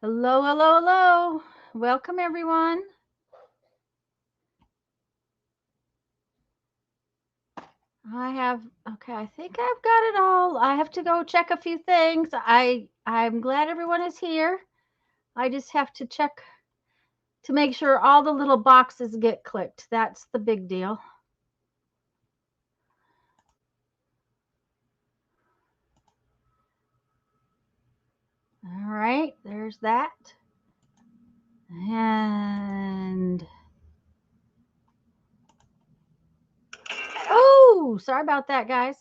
Hello, hello, hello. Welcome, everyone. I think I've got it all. I have to go check a few things. I'm glad everyone is here. I just have to check to make sure all the little boxes get clicked. That's the big deal. All right, there's that. And oh, sorry about that, guys.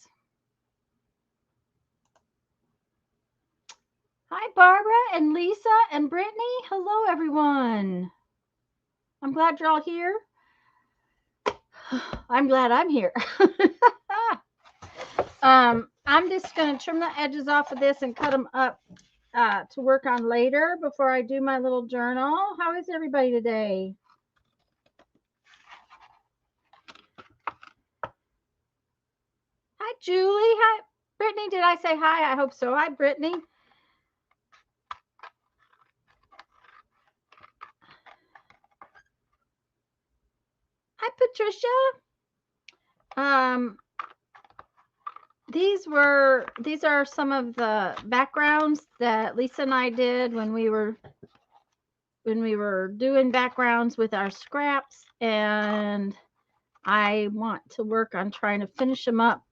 Hi, Barbara and Lisa and Brittany. Hello, everyone. I'm glad you're all here. I'm glad I'm here. I'm just going to trim the edges off of this and cut them up to work on later before I do my little journal. How is everybody today? Hi, Julie. Hi, Brittany. Did I say hi? I hope so. Hi, Brittany. Hi, Patricia. These are some of the backgrounds that Lisa and I did when we were doing backgrounds with our scraps, and I want to work on trying to finish them up.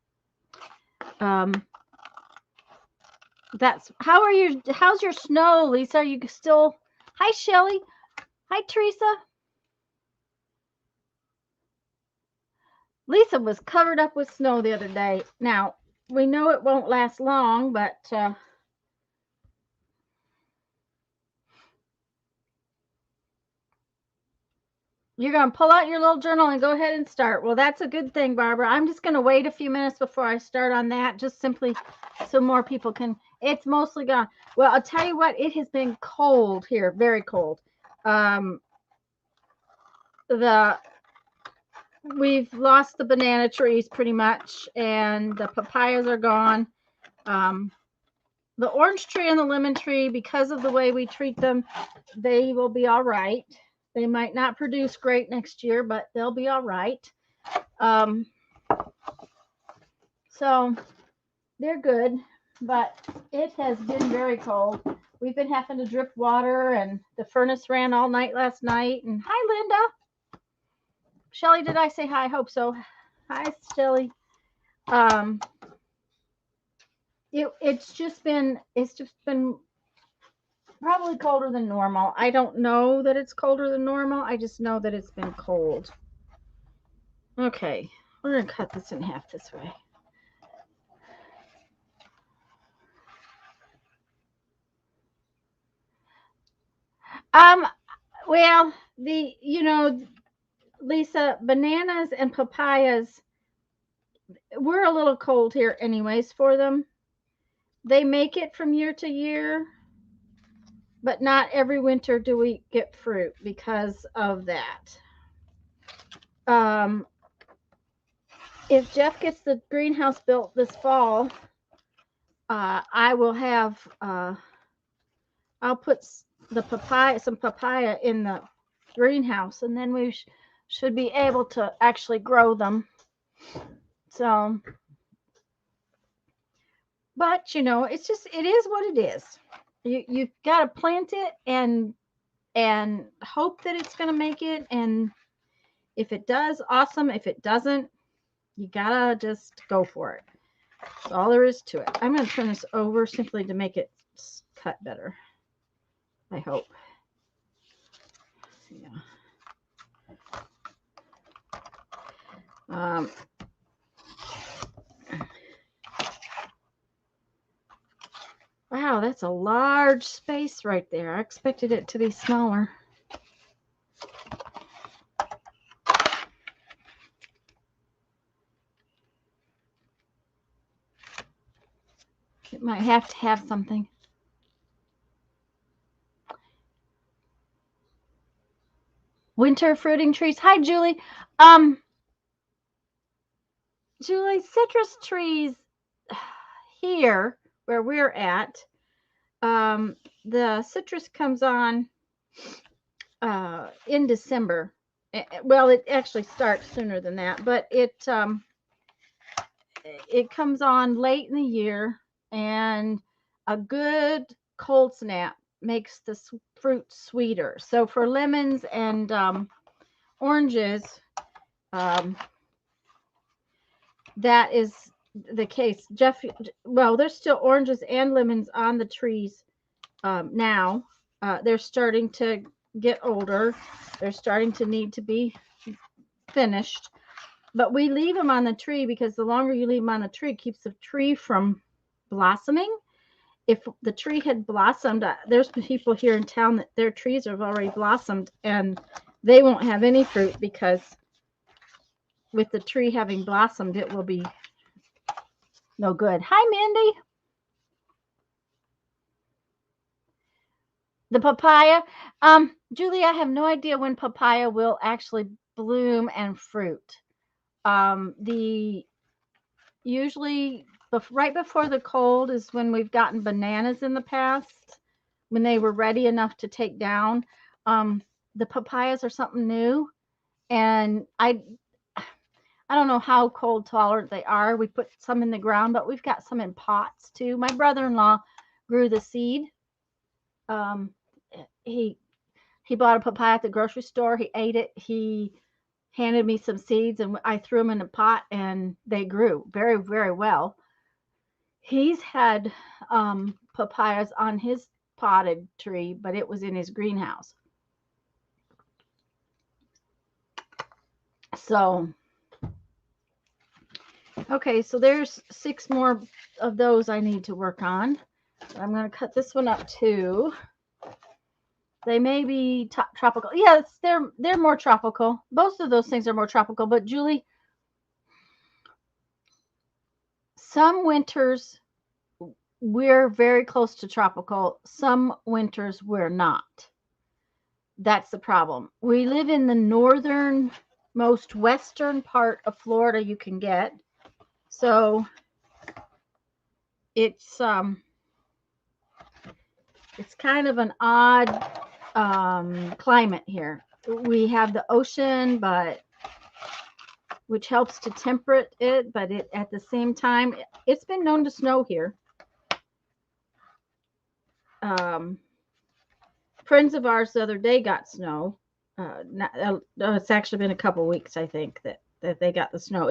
That's how are you? How's your snow, Lisa? Are you still? Hi, Shelly. Hi, Teresa. Lisa was covered up with snow the other day. Now we know it won't last long, but you're going to pull out your little journal and go ahead and start. Well, that's a good thing, Barbara. I'm just going to wait a few minutes before I start on that, just simply so more people can. It's mostly gone. Well, I'll tell you what, it has been cold here, very cold. We've lost the banana trees pretty much, and the papayas are gone. The orange tree and the lemon tree, because of the way we treat them, they will be all right. They might not produce great next year, but they'll be all right. So they're good, but it has been very cold. We've been having to drip water, and the furnace ran all night last night. And hi, Linda. Shelly, did I say hi? I hope so. Hi, Shelly. It's just been probably colder than normal. I don't know that it's colder than normal. I just know that it's been cold. Okay, we're gonna cut this in half this way. Well, Lisa, bananas and papayas, we're a little cold here anyways for them. They make it from year to year, but not every winter do we get fruit because of that. If Jeff gets the greenhouse built this fall, I will have I'll put some papaya in the greenhouse, and then we should be able to actually grow them. So, but it is what it is. You've got to plant it and hope that it's going to make it, and if it does, awesome. If it doesn't, you gotta just go for it. That's all there is to it. I'm going to turn this over simply to make it cut better. I hope. Yeah. Wow, that's a large space right there. I expected it to be smaller. It might have to have something. Winter fruiting trees. Hi, Julie. Julie, citrus trees here where we're at, The citrus comes on in December. Well, it actually starts sooner than that, but it comes on late in the year, and a good cold snap makes the fruit sweeter. So for lemons and oranges, um, that is the case. Jeff, well, there's still oranges and lemons on the trees now. They're starting to get older. They're starting to need to be finished. But we leave them on the tree because the longer you leave them on the tree, it keeps the tree from blossoming. If the tree had blossomed, there's people here in town that their trees have already blossomed and they won't have any fruit because with the tree having blossomed, it will be no good. Hi, Mindy. The papaya. Julie, I have no idea when papaya will actually bloom and fruit. The usually right before the cold is when we've gotten bananas in the past, when they were ready enough to take down. The papayas are something new, and I don't know how cold tolerant they are. We put some in the ground, but we've got some in pots too. My brother-in-law grew the seed. Um, he bought a papaya at the grocery store. He ate it. He handed me some seeds, and I threw them in a pot, and they grew very, very well. He's had papayas on his potted tree, but it was in his greenhouse. So, okay, so there's 6 more of those I need to work on. I'm going to cut this one up too. They may be tropical. Yes, they're more tropical. Both of those things are more tropical. But Julie, some winters we're very close to tropical. Some winters we're not. That's the problem. We live in the northernmost western part of Florida you can get. So it's kind of an odd climate here. We have the ocean, but which helps to temperate it, but it at the same time it's been known to snow here. Friends of ours the other day got snow. It's actually been a couple weeks, I think, that they got the snow.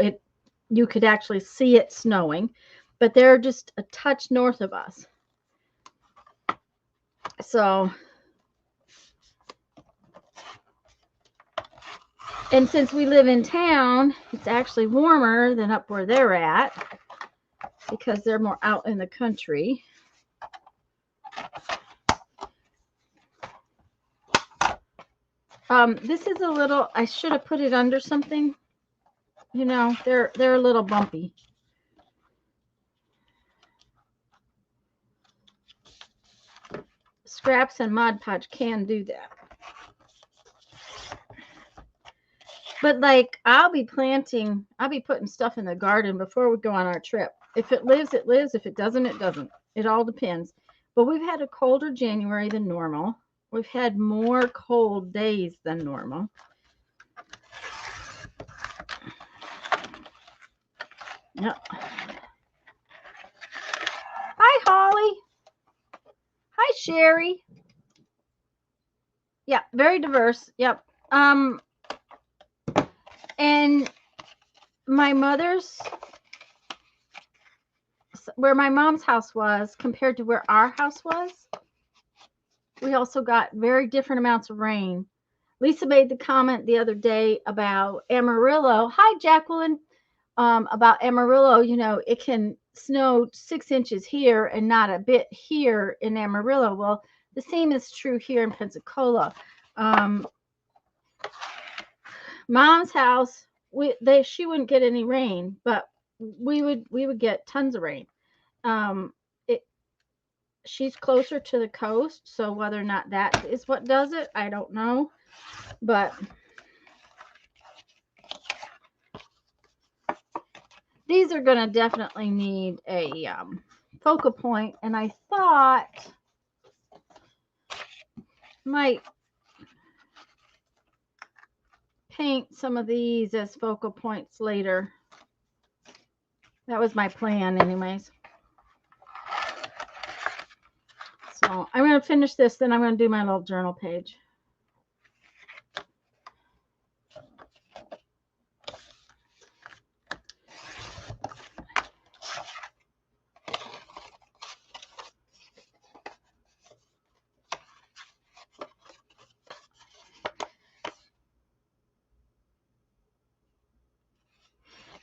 You could actually see it snowing, but they're just a touch north of us. So, and since we live in town, it's actually warmer than up where they're at because they're more out in the country. This is a little, I should have put it under something. You know, they're a little bumpy. Scraps and Mod Podge can do that. But like, I'll be putting stuff in the garden before we go on our trip. If it lives, it lives. If it doesn't, it doesn't. It all depends. But we've had a colder January than normal. We've had more cold days than normal. Yep. Hi, Holly. Hi, Sherry. Yeah, very diverse. Yep. And my mother's, where my mom's house was compared to where our house was, we also got very different amounts of rain. Lisa made the comment the other day about Amarillo. Hi, Jacqueline. About Amarillo, you know, it can snow 6 inches here and not a bit here in Amarillo. Well, the same is true here in Pensacola. Mom's house, she wouldn't get any rain, but we would get tons of rain. She's closer to the coast, so whether or not that is what does it, I don't know. But these are going to definitely need a focal point, and I thought Might paint some of these as focal points later. That was my plan anyways. So I'm going to finish this, then I'm going to do my little journal page.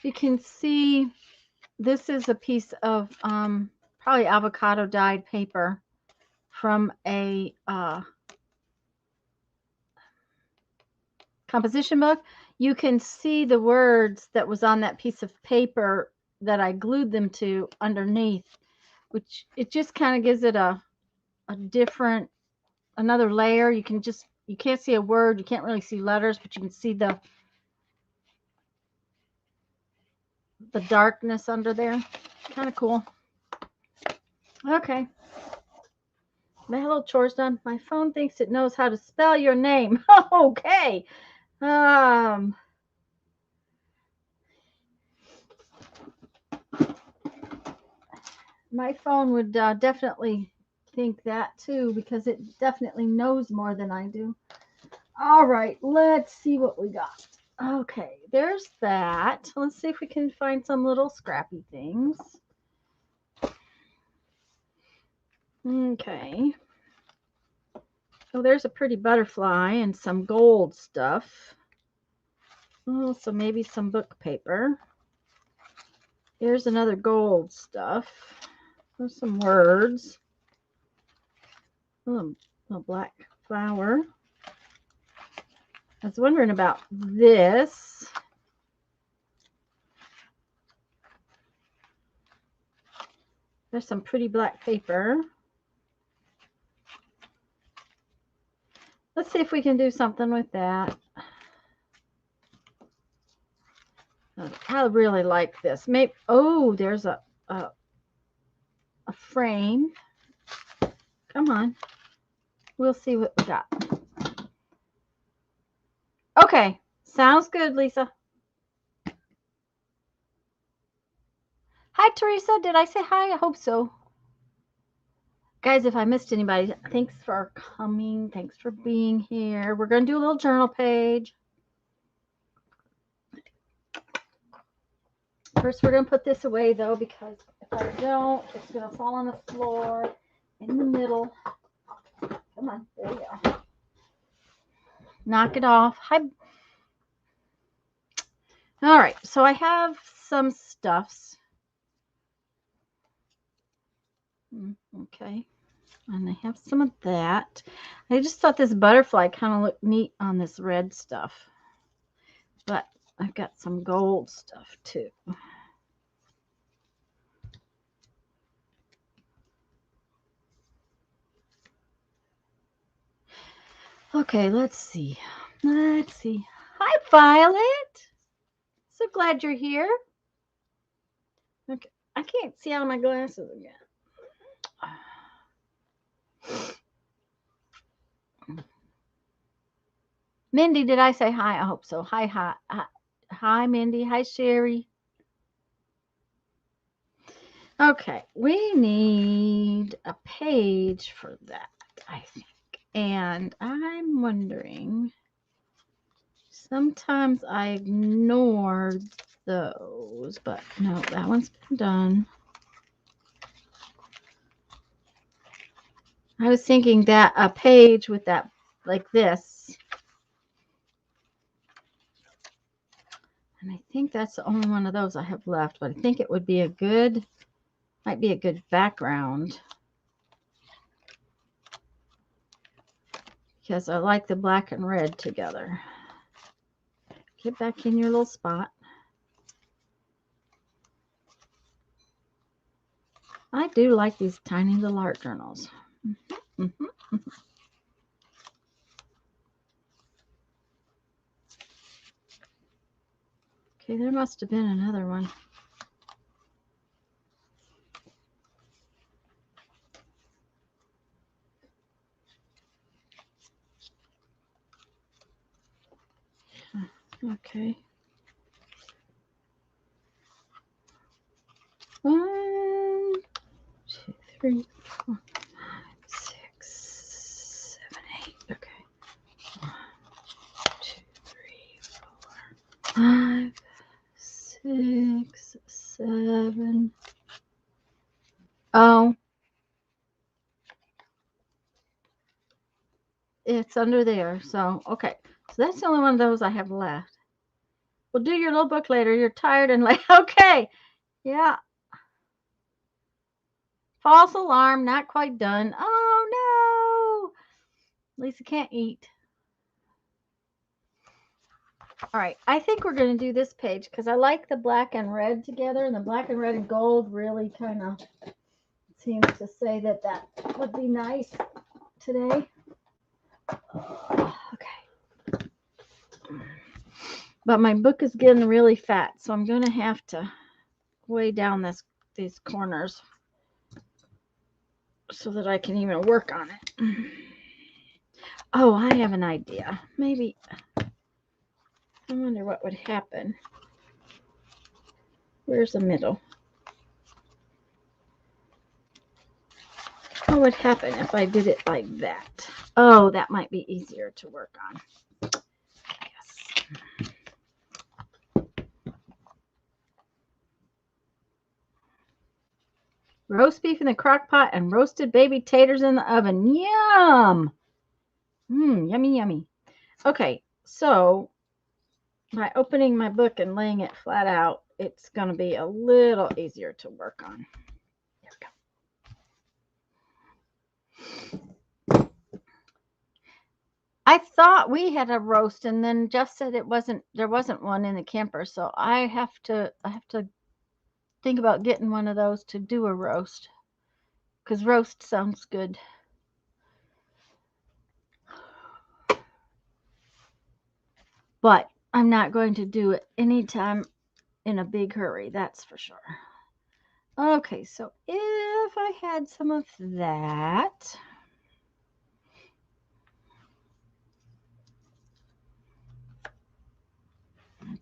You can see this is a piece of probably avocado dyed paper from a composition book. You can see the words that was on that piece of paper that I glued them to underneath, which it just kind of gives it a different, another layer. You can't see a word, you can't really see letters, but you can see the darkness under there. Kind of cool. Okay. My little chore's done. My phone thinks it knows how to spell your name. Okay. My phone would definitely think that too, because it definitely knows more than I do. All right, let's see what we got. Okay, there's that. Let's see if we can find some little scrappy things. Okay. Oh, there's a pretty butterfly and some gold stuff. Oh, so maybe some book paper. Here's another gold stuff. There's some words. Oh, a black flower. I was wondering about this. There's some pretty black paper. Let's see if we can do something with that. I really like this. Maybe, oh, there's a frame. Come on. We'll see what we got. Okay. Sounds good, Lisa. Hi, Teresa. Did I say hi? I hope so. Guys, if I missed anybody, thanks for coming. Thanks for being here. We're going to do a little journal page. First, we're going to put this away, though, because if I don't, it's going to fall on the floor in the middle. Come on. There you go. Knock it off. Hi. All right. So I have some stuffs. Okay. And I have some of that. I just thought this butterfly kind of looked neat on this red stuff. But I've got some gold stuff too. Okay, let's see. Let's see. Hi, Violet. So glad you're here. Okay, I can't see out of my glasses again. Mindy, did I say hi? I hope so. Hi, hi. Hi, Mindy. Hi, Sherry. Okay, we need a page for that, I think. And I'm wondering, sometimes I ignore those, but no, that one's been done. I was thinking that a page with that, like this. And I think that's the only one of those I have left, but I think it would be a good, might be a good background. Because I like the black and red together. Get back in your little spot. I do like these tiny little art journals. Okay, there must have been another one. Okay. 1, 2, 3, 4, 5, 6, 7, 8. Okay. 1, 2, 3, 4, 5, 6, 7. Oh, it's under there. So, okay. So that's the only one of those I have left. We'll do your little book later. You're tired and late. Okay. Yeah. False alarm. Not quite done. Oh, no. Lisa can't eat. All right. I think we're going to do this page because I like the black and red together. And the black and red and gold really kind of seems to say that that would be nice today. Okay. But my book is getting really fat, so I'm going to have to weigh down these corners so that I can even work on it. Oh, I have an idea. Maybe, I wonder what would happen. Where's the middle? What would happen if I did it like that? Oh, that might be easier to work on. Yes. Roast beef in the crock pot and roasted baby taters in the oven. Yum! Yummy, yummy. Okay, so by opening my book and laying it flat out, it's going to be a little easier to work on. There we go. I thought we had a roast, and then Jeff said there wasn't one in the camper, so I have to think about getting one of those to do a roast, because roast sounds good. But I'm not going to do it anytime in a big hurry, that's for sure. Okay, so if I had some of that.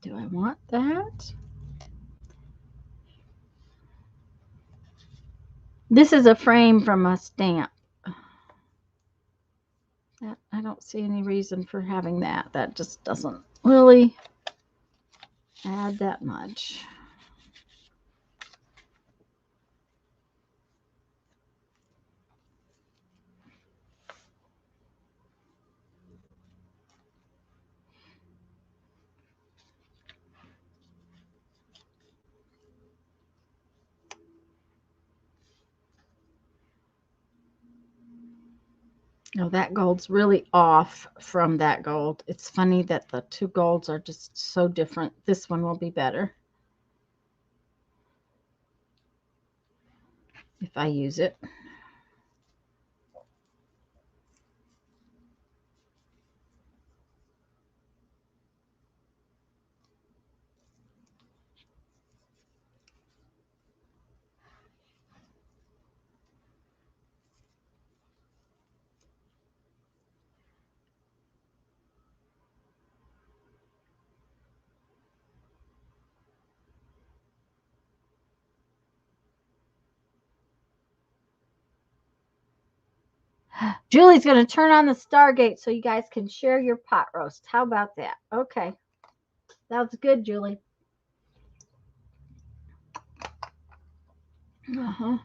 Do I want that? This is a frame from a stamp. I don't see any reason for having that. That just doesn't really add that much. No, that gold's really off from that gold. It's funny that the two golds are just so different. This one will be better if I use it. Julie's going to turn on the Stargate so you guys can share your pot roast. How about that? Okay. That was good, Julie. Uh-huh.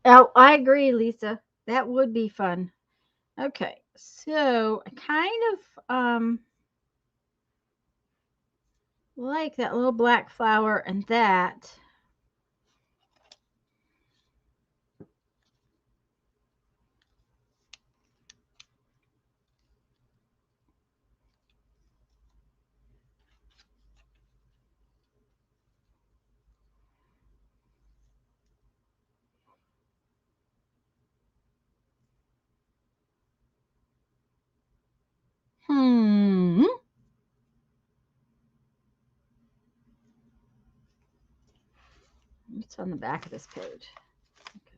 Oh, I agree, Lisa. That would be fun. Okay. So I kind of like that little black flower and that. It's on the back of this page. Okay.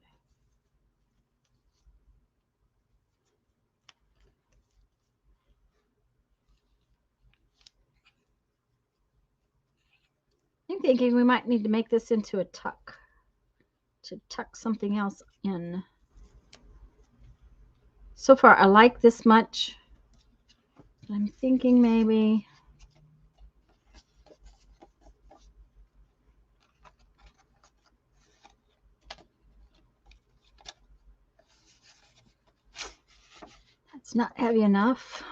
I'm thinking we might need to make this into a tuck, to tuck something else in. So far, I like this much. I'm thinking maybe that's not heavy enough.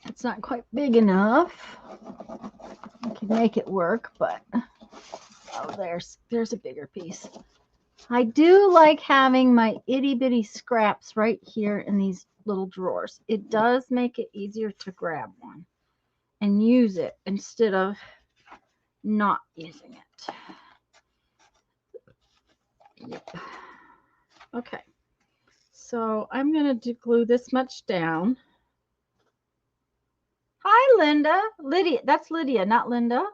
It's not quite big enough. I can make it work, but oh, there's a bigger piece. I do like having my itty bitty scraps right here in these little drawers. It does make it easier to grab one and use it instead of not using it. Yep. Okay. So I'm going to glue this much down. Hi, Linda. Lydia. That's Lydia, not Linda.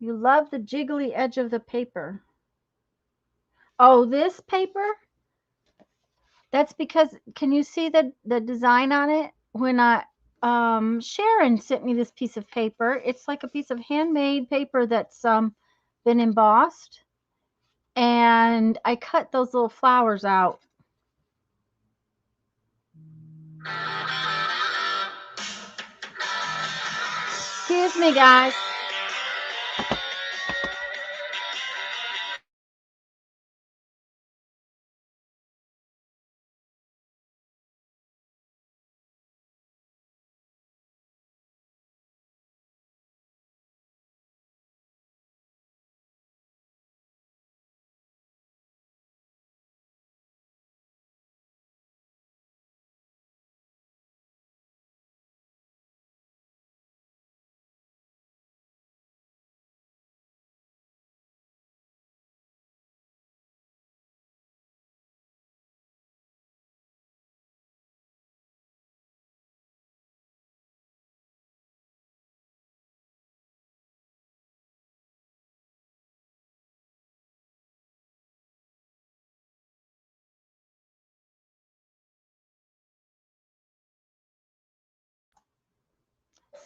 You love the jiggly edge of the paper. Oh, this paper? That's because, can you see the design on it? When Sharon sent me this piece of paper. It's like a piece of handmade paper that's been embossed. And I cut those little flowers out. Excuse me, guys.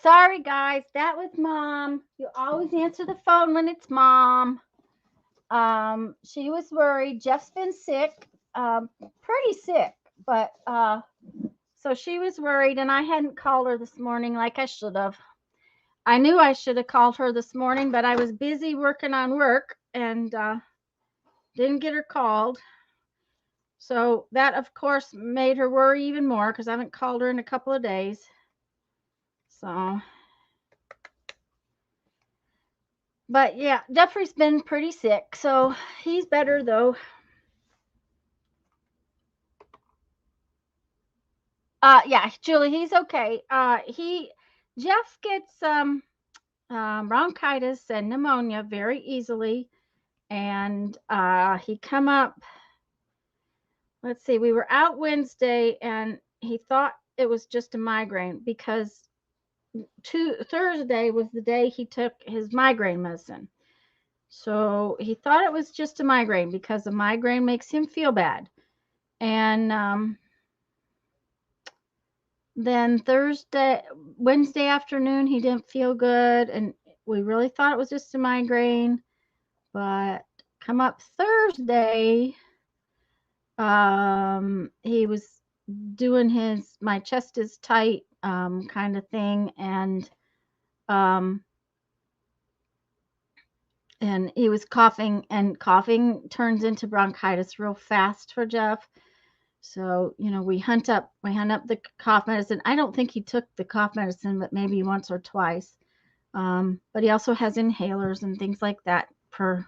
Sorry, guys. That was Mom. You always answer the phone when it's Mom. She was worried. Jeff's been sick, pretty sick, but so she was worried, and I hadn't called her this morning like I should have. I knew I should have called her this morning, but I was busy working on work and didn't get her called. So that, of course, made her worry even more because I haven't called her in a couple of days. So, but yeah, Jeffrey's been pretty sick, so he's better though. Yeah, Julie, he's okay. Jeff gets bronchitis and pneumonia very easily, and he come up. Let's see, we were out Wednesday, and he thought it was just a migraine because Thursday was the day he took his migraine medicine. So he thought it was just a migraine because the migraine makes him feel bad. And then Wednesday afternoon, he didn't feel good. And we really thought it was just a migraine. But come up Thursday, he was doing my chest is tight kind of thing. And he was coughing, and coughing turns into bronchitis real fast for Jeff. So, we hunt up the cough medicine. I don't think he took the cough medicine, but maybe once or twice. But he also has inhalers and things like that for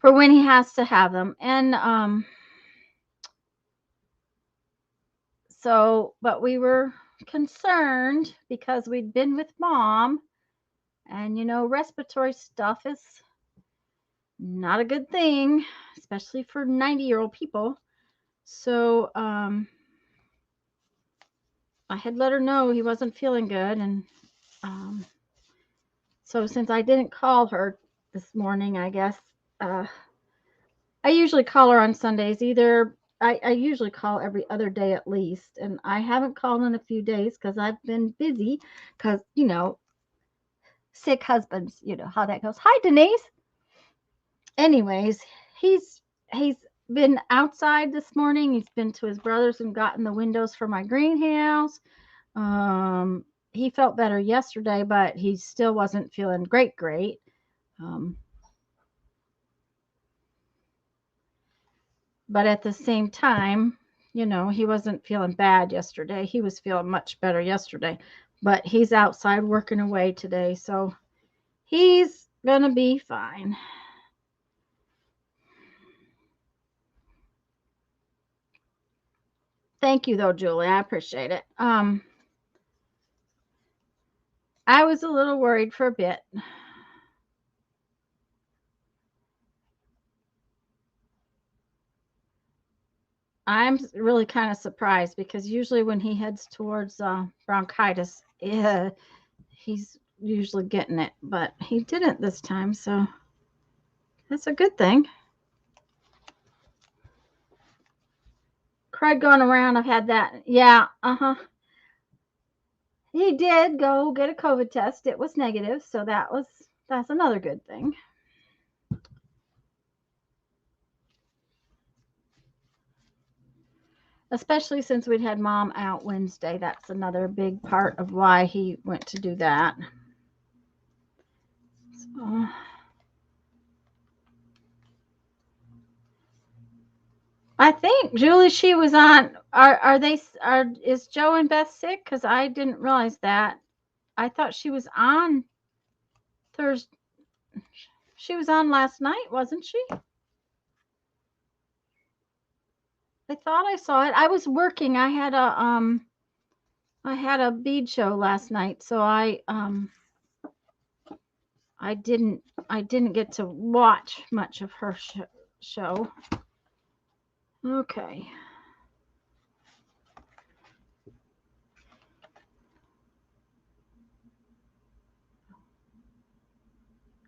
when he has to have them. And but we were concerned because we'd been with Mom, and respiratory stuff is not a good thing, especially for 90-year-old people. So I had let her know he wasn't feeling good, and um, so since I didn't call her this morning, I guess I usually call her on Sundays. I usually call every other day at least, and I haven't called in a few days because I've been busy. Because sick husbands, you know how that goes. Hi, Denise. Anyways, he's been outside this morning. He's been to his brother's and gotten the windows for my greenhouse. He felt better yesterday, but he still wasn't feeling great. Um, but at the same time, he wasn't feeling bad yesterday. He was feeling much better yesterday, but he's outside working away today, so he's gonna be fine. Thank you though, Julie. I appreciate it. I was a little worried for a bit. I'm really kind of surprised because usually when he heads towards bronchitis, he's usually getting it, but he didn't this time, so that's a good thing. Craig going around, I've had that. Yeah, he did go get a COVID test. It was negative, so that's another good thing. Especially since we'd had mom out Wednesday. That's another big part of why he went to do that. So, I think Julie, she was on. Are they? Is Joe and Beth sick? Because I didn't realize that. I thought she was on Thursday. She was on last night, wasn't she? I thought I saw it. I was working. I had a bead show last night, so I didn't get to watch much of her show. Okay.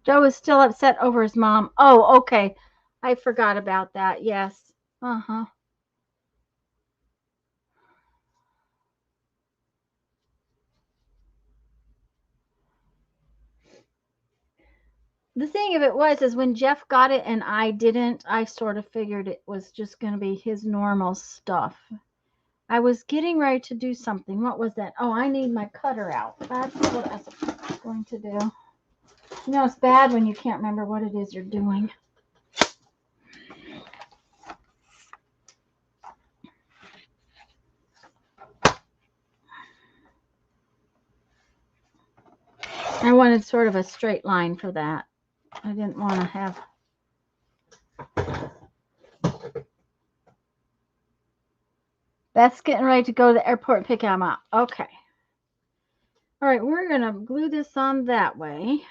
Joe is still upset over his mom. Oh, okay. I forgot about that. Yes. Uh-huh. The thing of it was is when Jeff got it and I didn't, I sort of figured it was just going to be his normal stuff. I was getting ready to do something. What was that? Oh, I need my cutter out. That's what I was going to do. It's bad when you can't remember what it is you're doing. I wanted sort of a straight line for that. I didn't want to have. Beth's getting ready to go to the airport and pick him up. Okay. All right, we're going to glue this on that way.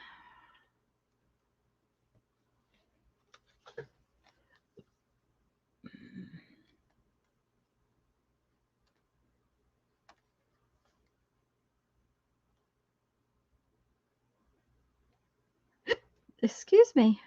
Excuse me.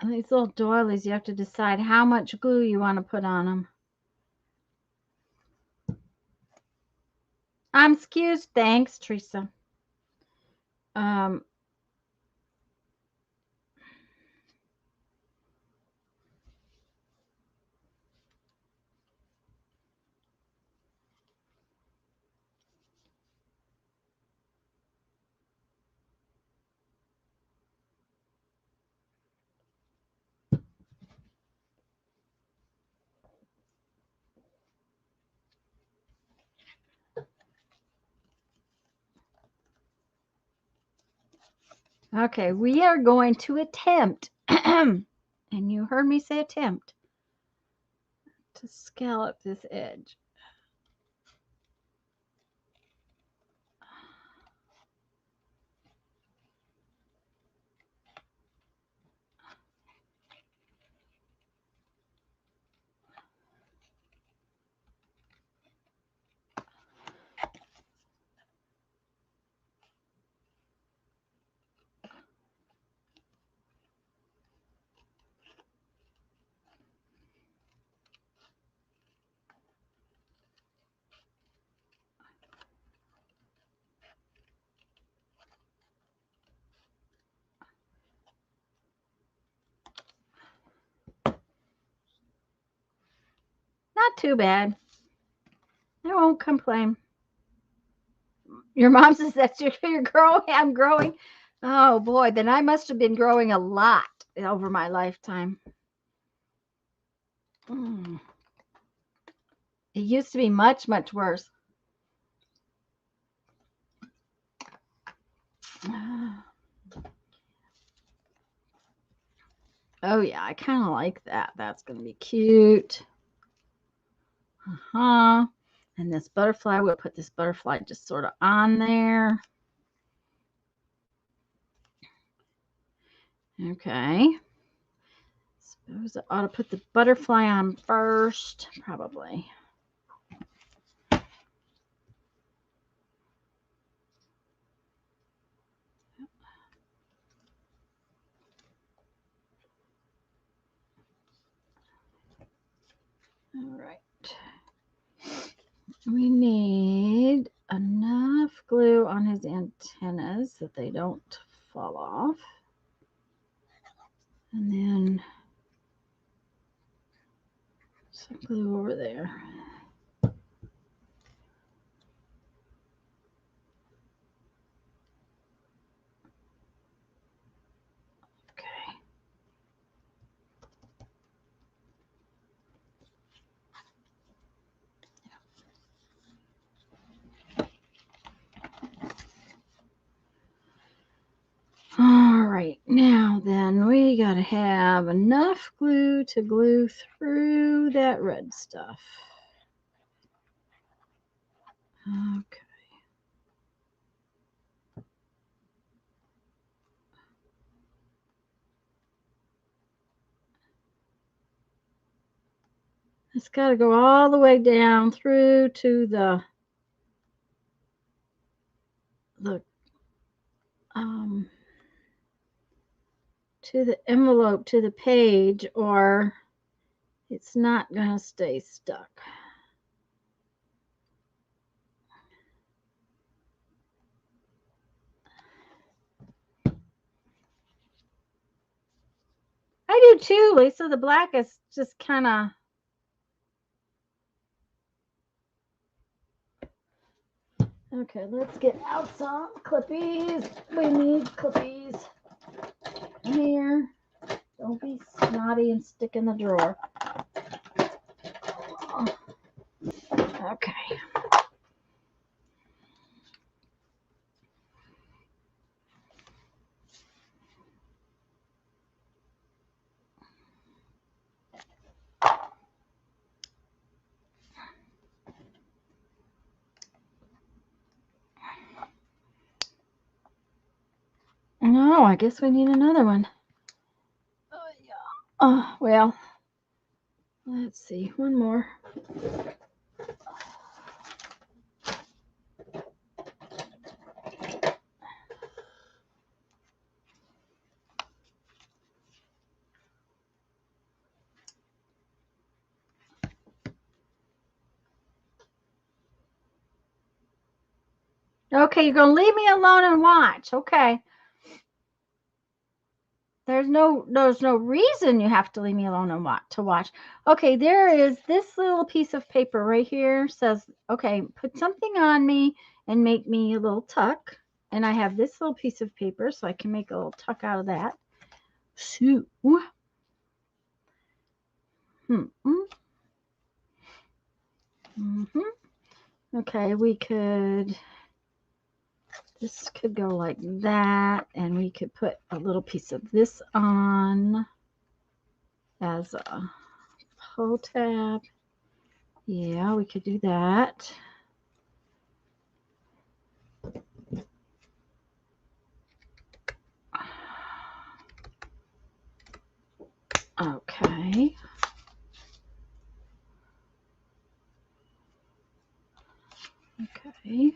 And these little doilies, you have to decide how much glue you want to put on them. I'm excused. Thanks, Teresa. Um, Okay, we are going to attempt, and you heard me say attempt, to scallop this edge. Not too bad. I won't complain. Your mom says that's you're growing. I'm growing. Oh boy, then I must have been growing a lot over my lifetime. Mm. It used to be much, much worse. Oh yeah, I kind of like that. That's gonna be cute. Uh-huh. And this butterfly, we'll put this butterfly just sort of on there. Okay. Suppose I ought to put the butterfly on first, probably. All right. We need enough glue on his antennas that they don't fall off. And then some glue over there. Okay. All right, now then we got to have enough glue to glue through that red stuff. Okay. It's got to go all the way down through to the to the envelope, to the page, or it's not going to stay stuck. I do too, Lisa. The black is just kind of. Okay, let's get out some clippies. We need clippies. Here. Don't be snotty and stick in the drawer. Okay. No, I guess we need another one. Yeah. Oh, well, let's see. One more. Okay, you're gonna leave me alone and watch. Okay. There's no reason you have to leave me alone and watch. Okay, there is this little piece of paper right here says, okay, put something on me and make me a little tuck. And I have this little piece of paper, so I can make a little tuck out of that. So, okay, we could This could go like that, and we could put a little piece of this on as a pull tab. Yeah, we could do that. Okay. Okay.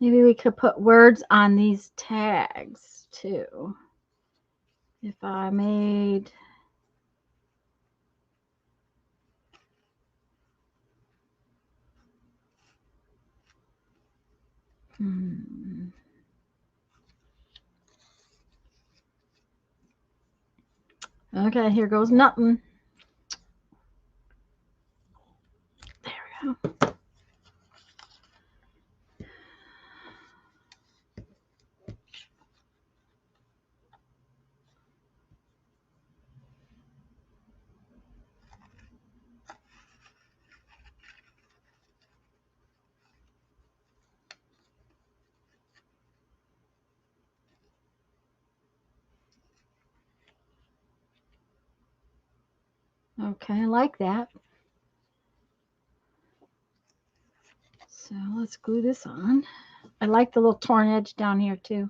Maybe we could put words on these tags too. If I made Okay, here goes nothing. There we go. Okay, I like that. So let's glue this on. I like the little torn edge down here too.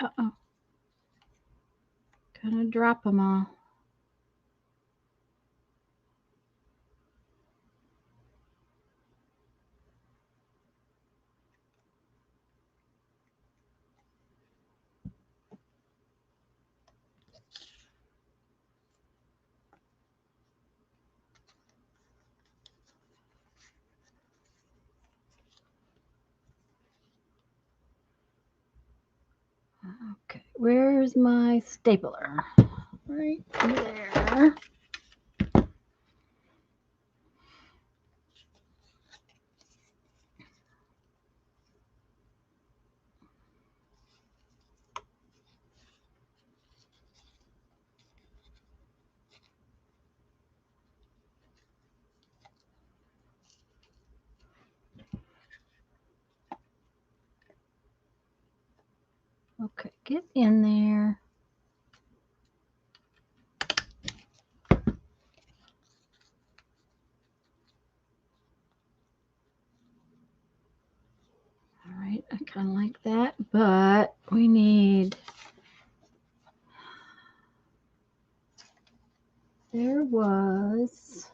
Uh-oh. Gonna drop them all. Okay, where's my stapler? Right there. Okay, get in there. All right, I kind of like that, but we need, there was,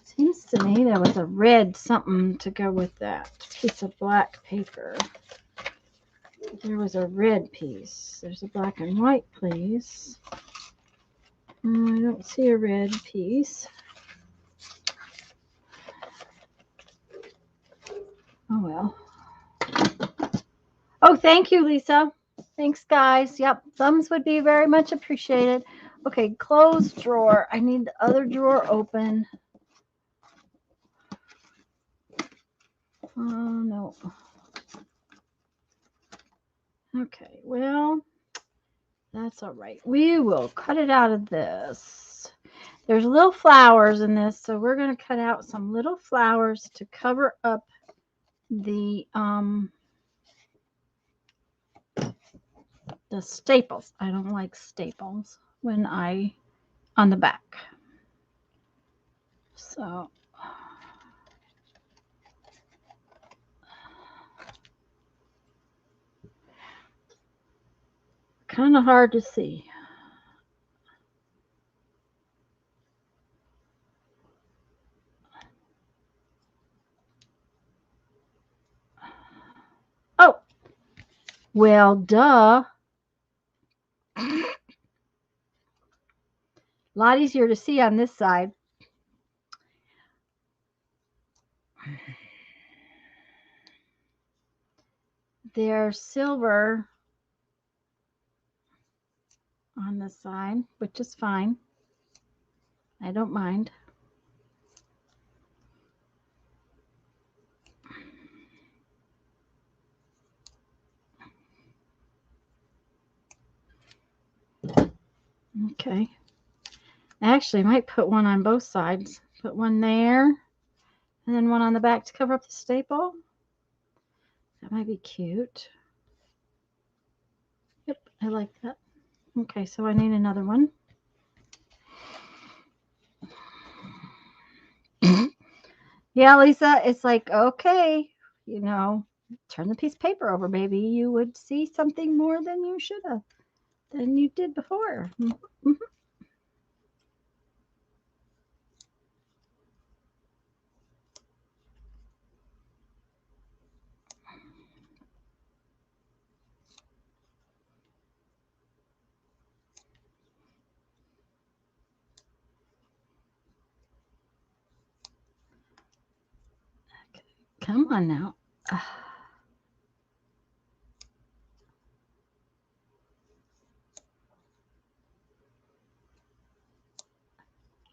seems to me there was a red something to go with that piece of black paper. There was a red piece. There's a black and white piece. I don't see a red piece. Oh well. Oh, thank you, Lisa. Thanks, guys. Yep, thumbs would be very much appreciated. Okay, close drawer. I need the other drawer open. Oh, no. Okay, well, that's all right. We will cut it out of this. There's little flowers in this, so we're going to cut out some little flowers to cover up the staples. I don't like staples when on the back. So kind of hard to see. Oh, well, duh. A lot easier to see on this side. They're silver on this side, which is fine. I don't mind. Okay. Actually, I might put one on both sides. Put one there, and then one on the back to cover up the staple. That might be cute. Yep, I like that. Okay, so I need another one. Yeah, Lisa, it's like, okay, you know, turn the piece of paper over, maybe you would see something more than you should have, than you did before. Mm-hmm. Okay. Come on now.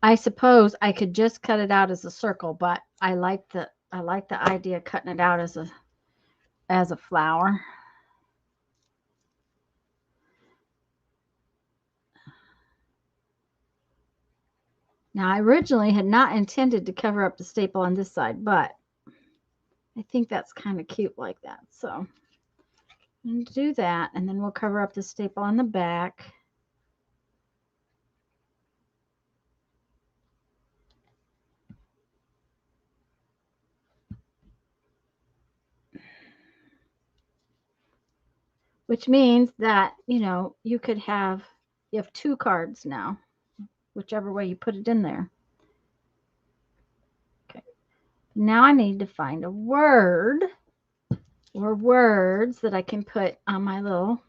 I suppose I could just cut it out as a circle, but I like the idea of cutting it out as a flower. Now, I originally had not intended to cover up the staple on this side, but I think that's kind of cute like that. So I'm going to do that, and then we'll cover up the staple on the back. Which means that, you know, you have 2 cards now, whichever way you put it in there. Okay. Now I need to find a word or words that I can put on my little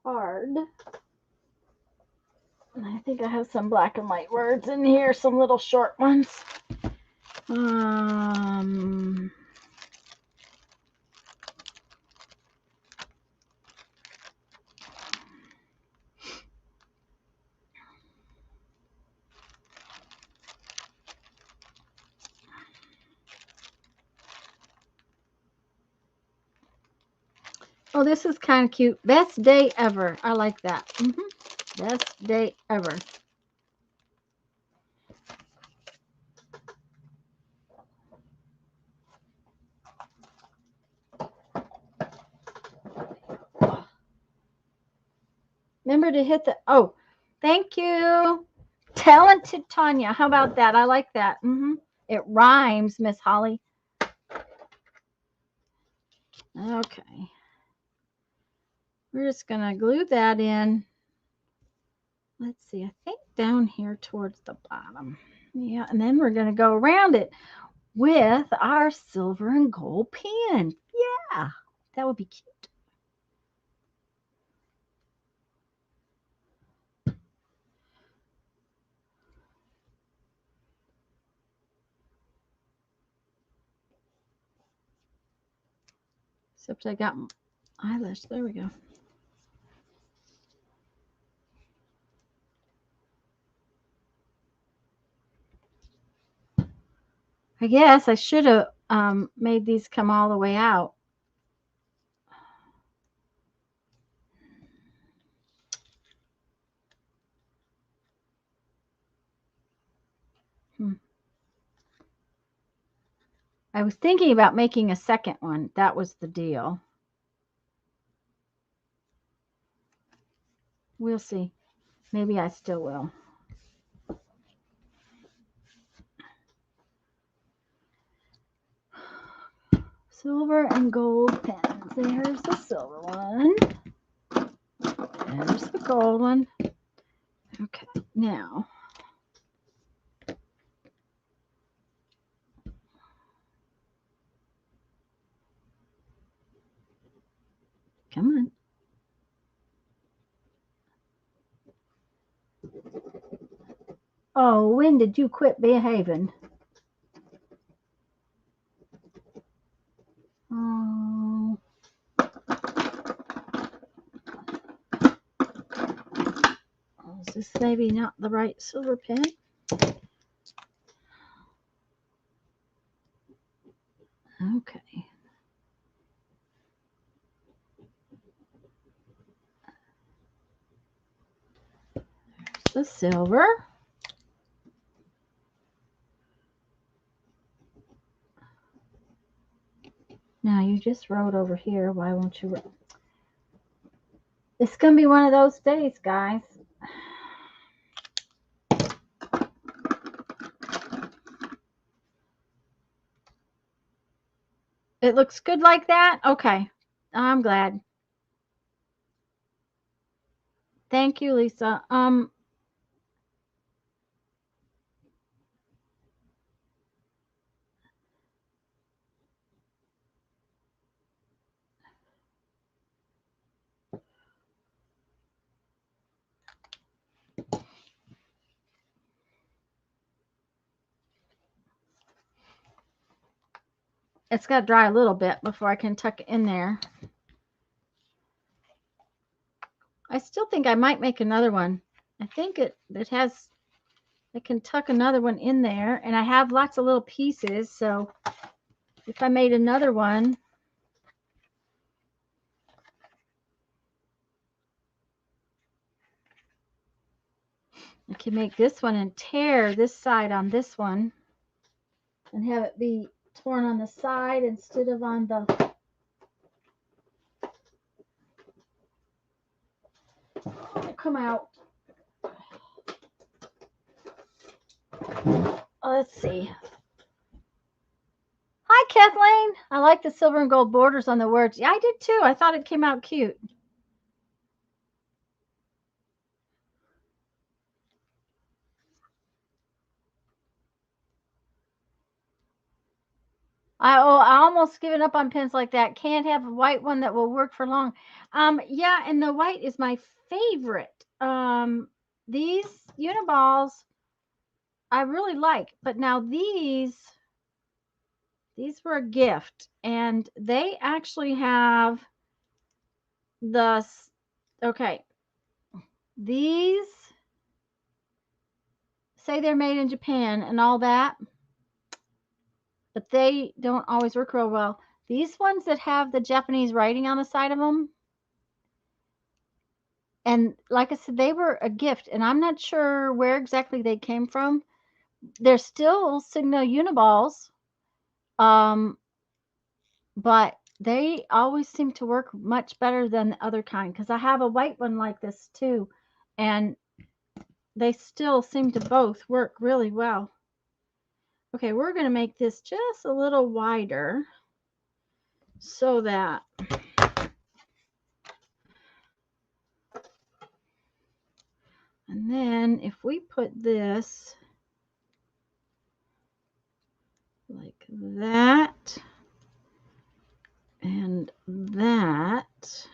card. And I think I have some black and white words in here, some little short ones. Oh, this is kind of cute. Best day ever. I like that. Best day ever. Remember to hit the, oh, thank you. Talented Tanya. How about that? I like that. It rhymes, Miss Holly. Okay. We're just going to glue that in. Let's see. I think down here towards the bottom. Yeah, and then we're going to go around it with our silver and gold pen. Yeah, that would be cute. Except I got eyelash. There we go. I guess I should have made these come all the way out. I was thinking about making a second one. That was the deal. We'll see. Maybe I still will. Silver and gold pens. There's the silver one. There's the gold one. Okay, now. Come on. Oh, when did you quit behaving? Oh. This is maybe not the right silver pen. Okay. There's the silver. Now you just wrote over here. Why won't you write? It's going to be one of those days, guys. It looks good like that? Okay. I'm glad. Thank you, Lisa. It's got to dry a little bit before I can tuck it in there. I still think I might make another one. I think it has, I can tuck another one in there, and I have lots of little pieces, so if I made another one, I can make this one and tear this side on this one and have it be torn on the side instead of on the come out. Let's see. Hi, Kathleen. I like the silver and gold borders on the words. Yeah, I did too. I thought it came out cute. I almost given up on pens like that. Can't have a white one that will work for long. Yeah, and the white is my favorite. These Uniballs I really like, but now these were a gift, and they actually have the okay. These say they're made in Japan and all that, but they don't always work real well. These ones that have the Japanese writing on the side of them, and like I said, they were a gift, and I'm not sure where exactly they came from. They're still Signo Uniballs, but they always seem to work much better than the other kind, because I have a white one like this too, and they still seem to both work really well. Okay, we're going to make this just a little wider so that and then if we put this like that and that,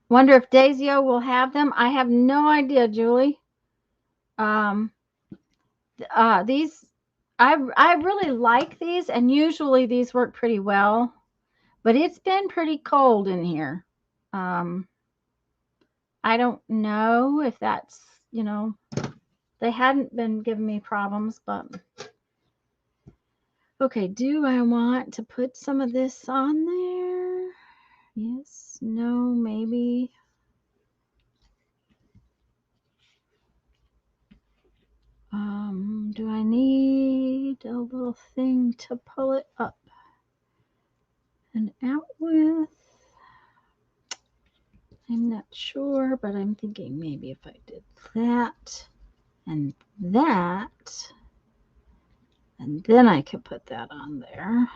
wonder if Daisio will have them. I have no idea, Julie. These I really like these, and usually these work pretty well, but it's been pretty cold in here. I don't know if that's, you know, they hadn't been giving me problems, but okay, do I want to put some of this on there? Yes, no, maybe. Do I need a little thing to pull it up and out with? I'm not sure, but I'm thinking maybe if I did that and that, and then I could put that on there.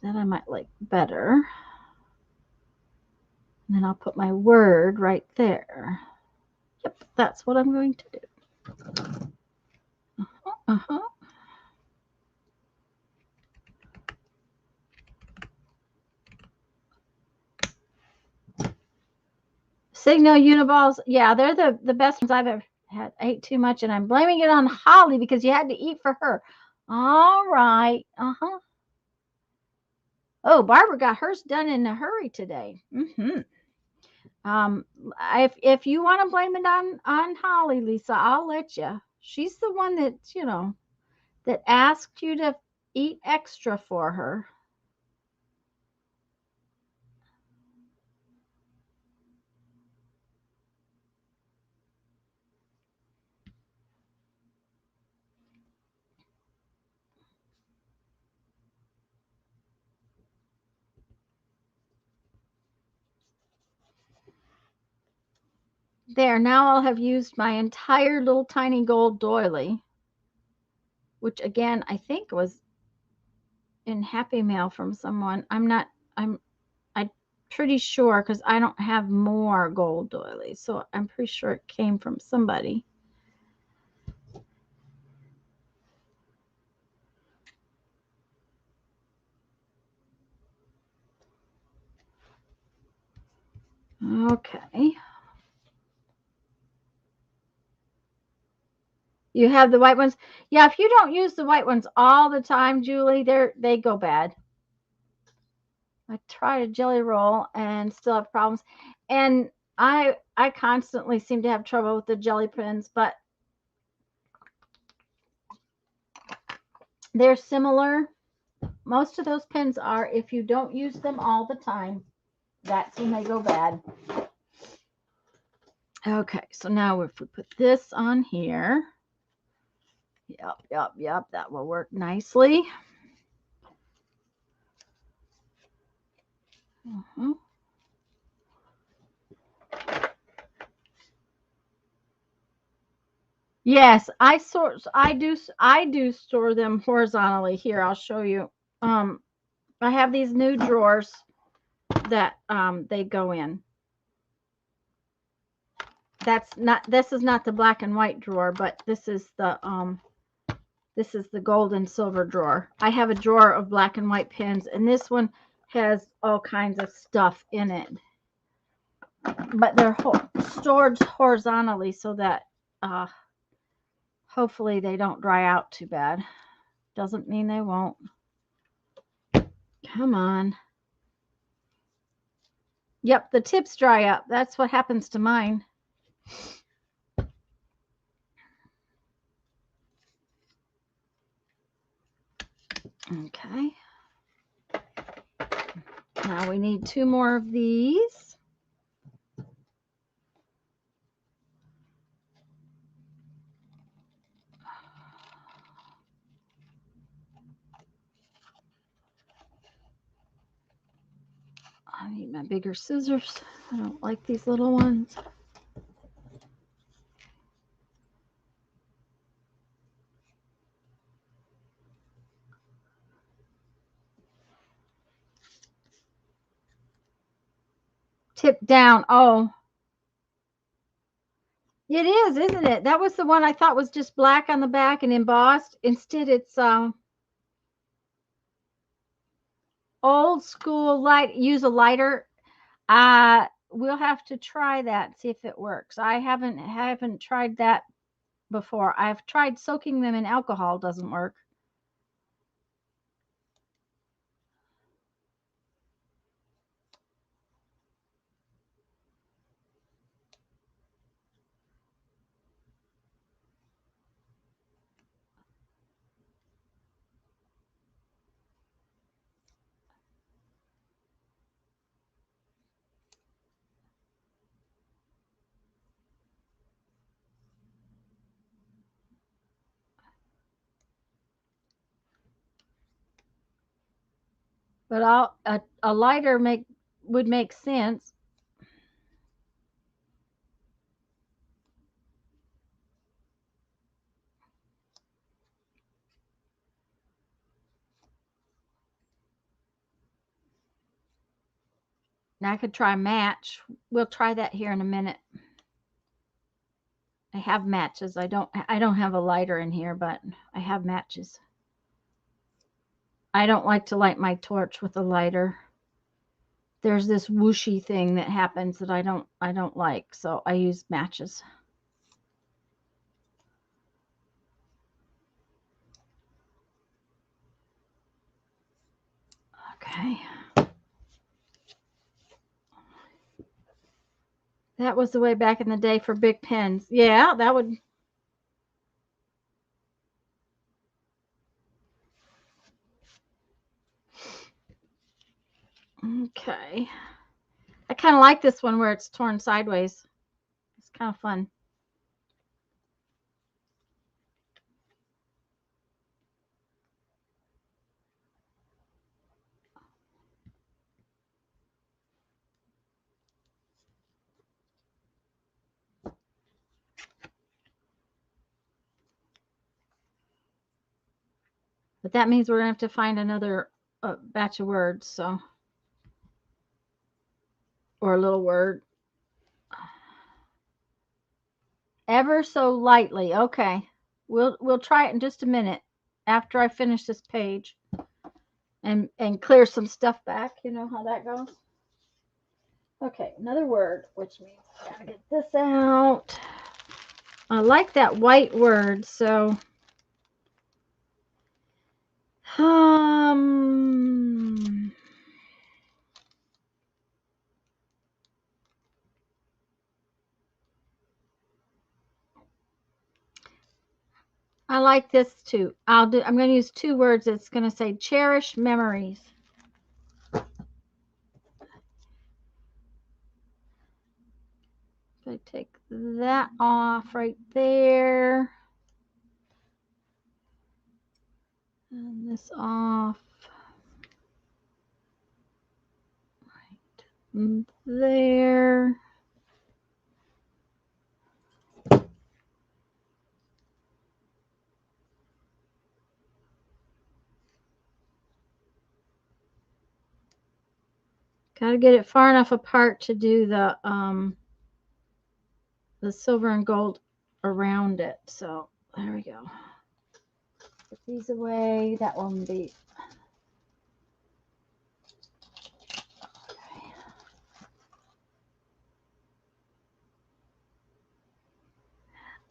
That I might like better. And then I'll put my word right there. Yep, that's what I'm going to do. Signo Uniballs, yeah, they're the best ones I've ever. Had ate too much, and I'm blaming it on Holly because you had to eat for her. All right. Uh-huh. Oh, Barbara got hers done in a hurry today. Mm-hmm. If you want to blame it on Holly, Lisa, I'll let you. She's the one that, that asked you to eat extra for her. There, now I'll have used my entire little tiny gold doily, which again, I think was in Happy Mail from someone. I'm pretty sure because I don't have more gold doilies, so I'm pretty sure it came from somebody. Okay. You have the white ones. Yeah, if you don't use the white ones all the time, Julie, they go bad. I tried a jelly roll and still have problems. And I constantly seem to have trouble with the jelly pins, but they're similar. Most of those pins are, if you don't use them all the time, that's when they go bad. Okay, so now if we put this on here, yep, that will work nicely. Uh-huh. Yes, I do store them horizontally. Here, I'll show you. I have these new drawers that they go in. This is not the black and white drawer, but this is the gold and silver drawer. I have a drawer of black and white pins, and this one has all kinds of stuff in it. But they're stored horizontally so that hopefully they don't dry out too bad. Doesn't mean they won't. Come on. Yep, the tips dry up. That's what happens to mine. Okay. Now we need 2 more of these. I need my bigger scissors. I don't like these little ones. Tip down. Oh, it is, isn't it? That was the one I thought was just black on the back and embossed. Instead, it's old school light. Use a lighter. We'll have to try that, see if it works. I haven't tried that before. I've tried soaking them in alcohol. Doesn't work. But a lighter would make sense. Now I could try match. We'll try that here in a minute. I have matches. I don't have a lighter in here, but I have matches. I don't like to light my torch with a lighter. There's this whooshy thing that happens that I don't like, so I use matches. Okay. That was the way back in the day for big pens. Yeah, that would. Okay. I kind of like this one where it's torn sideways. It's kind of fun. But that means we're going to have to find another batch of words, so. Or a little word. Ever so lightly. Okay. We'll try it in just a minute after I finish this page and clear some stuff back. You know how that goes. Okay, another word, which means I gotta get this out. I like that white word, so I like this too. I'm going to use two words. It's going to say cherish memories. I take that off right there. And this off. Right there. Got to get it far enough apart to do the silver and gold around it. So there we go. Put these away. That one be.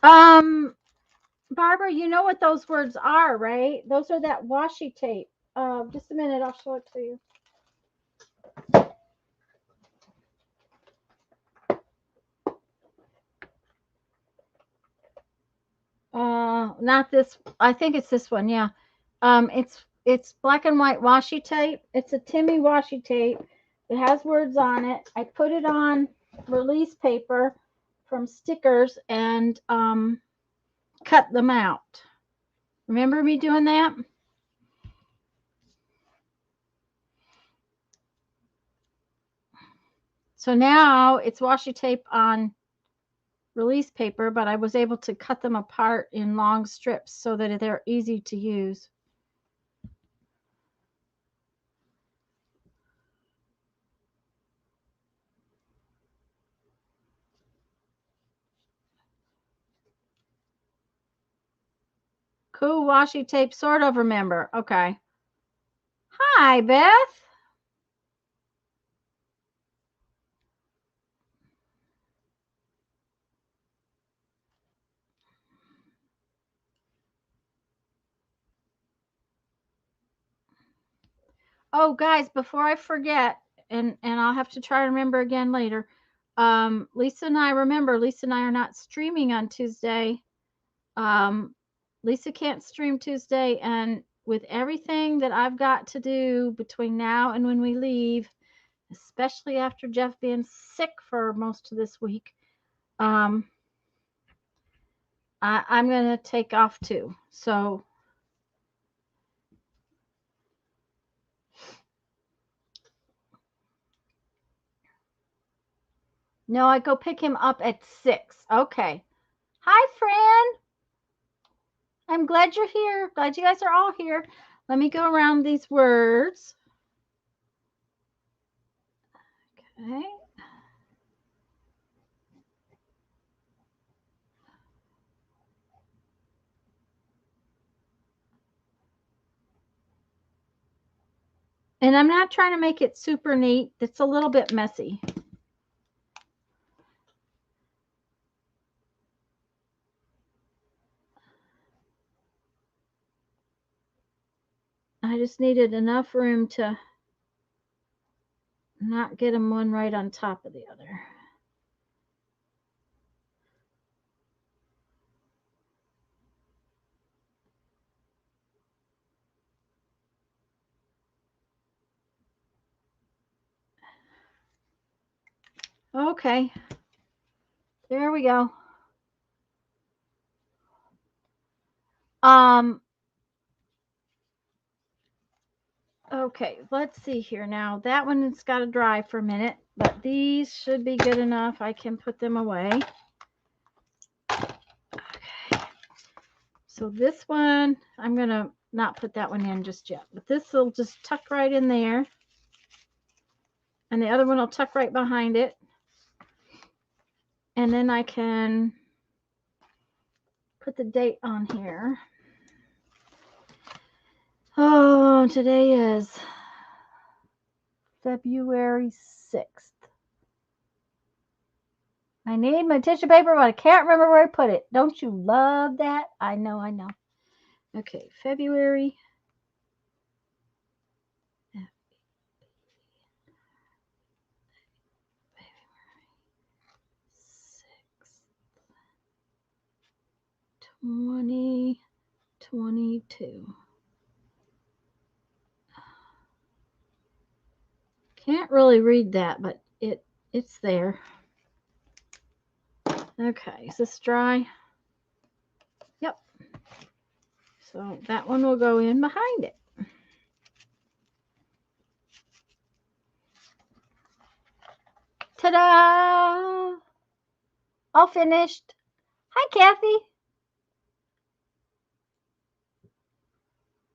Barbara, you know what those words are, right? Those are that washi tape. Just a minute, I'll show it to you. Not this. I think it's this one. Yeah. It's black and white washi tape. It's a Timmy washi tape. It has words on it. I put it on release paper from stickers and cut them out. Remember me doing that? So now it's washi tape on release paper, but I was able to cut them apart in long strips so that they're easy to use. Cool washi tape, sort of remember. Okay. Hi, Beth. Oh, guys, before I forget, and I'll have to try to remember again later. Lisa and I are not streaming on Tuesday. Lisa can't stream Tuesday, and with everything that I've got to do between now and when we leave, especially after Jeff being sick for most of this week, I'm going to take off too. So no, I go pick him up at 6. Okay. Hi, Fran. I'm glad you're here. Glad you guys are all here. Let me go around these words. Okay. And I'm not trying to make it super neat. It's a little bit messy. I just needed enough room to not get them one right on top of the other. Okay, there we go. Okay, let's see here now. That one has got to dry for a minute, but these should be good enough. I can put them away. Okay. So this one, I'm going to not put that one in just yet, but this will just tuck right in there. And the other one will tuck right behind it. And then I can put the date on here. Oh, today is February 6th. I need my tissue paper, but I can't remember where I put it. Don't you love that? I know, I know. Okay, February. February 6th, 2022. Can't really read that, but it's there. Okay, is this dry? Yep. So that one will go in behind it. Ta-da! All finished. Hi, Kathy.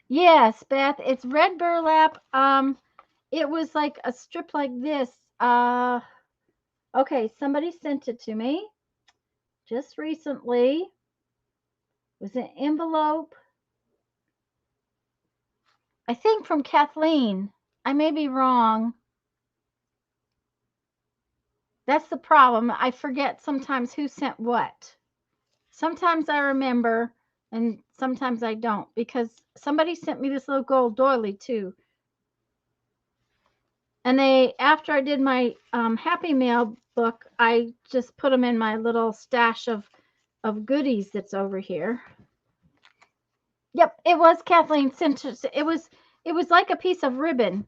Yes, Beth. It's red burlap. It was like a strip like this. Okay, somebody sent it to me just recently. It was an envelope. I think from Kathleen. I may be wrong. That's the problem. I forget sometimes who sent what. Sometimes I remember and sometimes I don't, because somebody sent me this little gold doily too. And after I did my Happy Mail book, I just put them in my little stash of goodies that's over here. Yep, it was Kathleen sent it. It was like a piece of ribbon.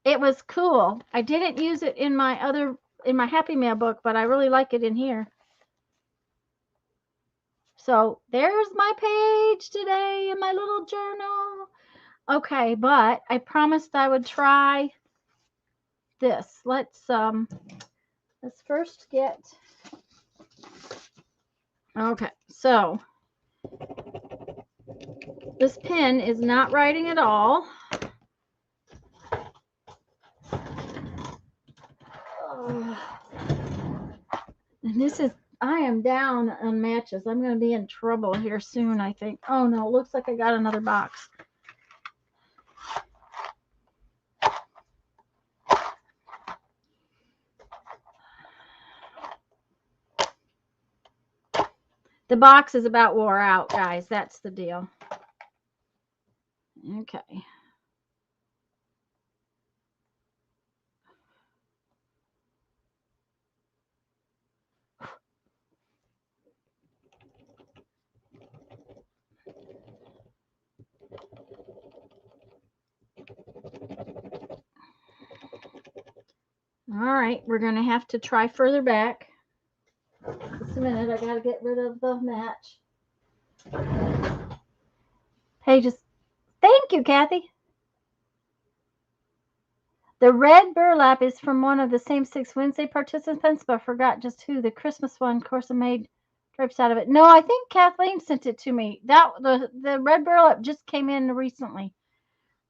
It was cool. I didn't use it in my Happy Mail book, but I really like it in here. So there's my page today in my little journal. Okay, but I promised I would try this. Let's first get. Okay, so this pen is not writing at all. And this is, I am down on matches. I'm going to be in trouble here soon, I think. Oh no, it looks like I got another box. The box is about wore out, guys. That's the deal. Okay. All right, we're going to have to try further back. Just a minute, I got to get rid of the match. Pages. Thank you, Kathy. The red burlap is from one of the same 6 Wednesday participants, but I forgot just who. The Christmas one, of course, I made drapes out of it. No, I think Kathleen sent it to me. The red burlap just came in recently.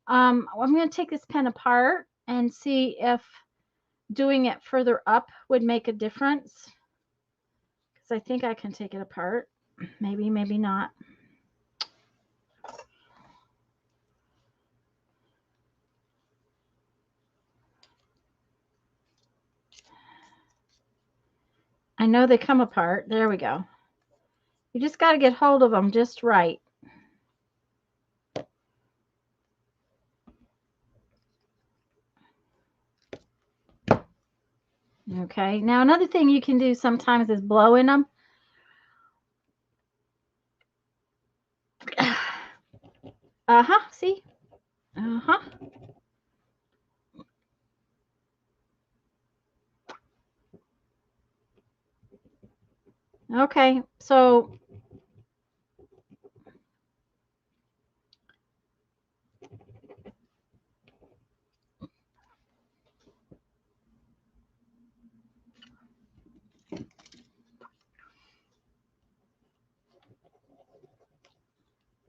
I'm going to take this pen apart and see if doing it further up would make a difference. Because I think I can take it apart. Maybe, maybe not. I know they come apart. There we go. You just got to get hold of them just right. Okay. Now, another thing you can do sometimes is blow in them. Uh-huh. See? Uh-huh. Okay. So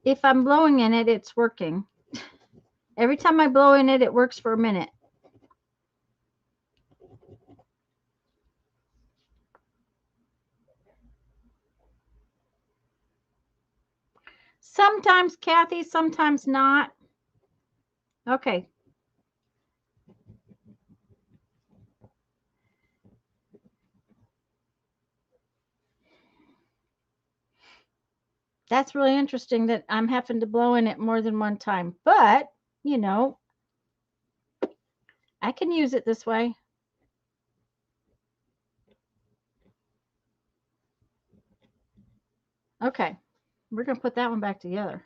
if I'm blowing in it, it's working. Every time I blow in it, it works for a minute. Sometimes, Kathy, sometimes not. Okay. That's really interesting that I'm having to blow in it more than one time. But, you know, I can use it this way. Okay. We're going to put that one back together.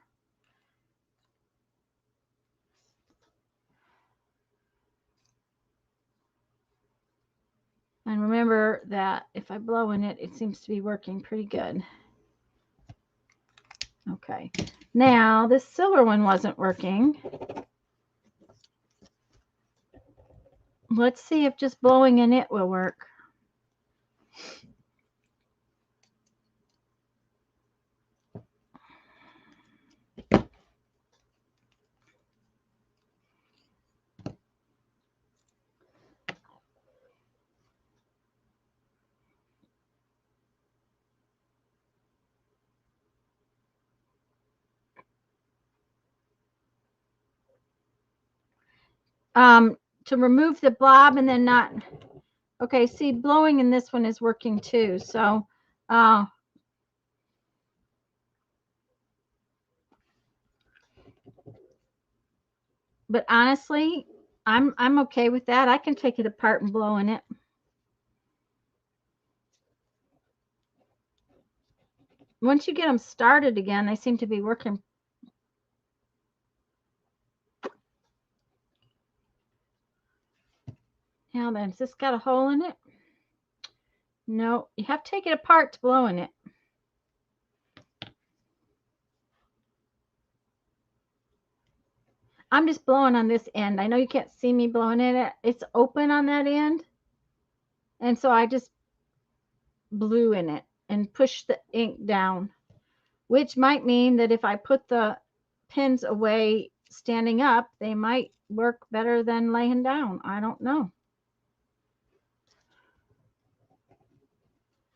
And remember that if I blow in it, it seems to be working pretty good. Okay. Now, this silver one wasn't working. Let's see if just blowing in it will work. To remove the blob and then not. Okay, see, blowing in this one is working too. So, but honestly, I'm okay with that. I can take it apart and blow in it. Once you get them started again, they seem to be working. Now then, has this got a hole in it? No, you have to take it apart to blow in it. I'm just blowing on this end. I know you can't see me blowing in it. It's open on that end. And so I just blew in it and pushed the ink down, which might mean that if I put the pins away standing up, they might work better than laying down. I don't know.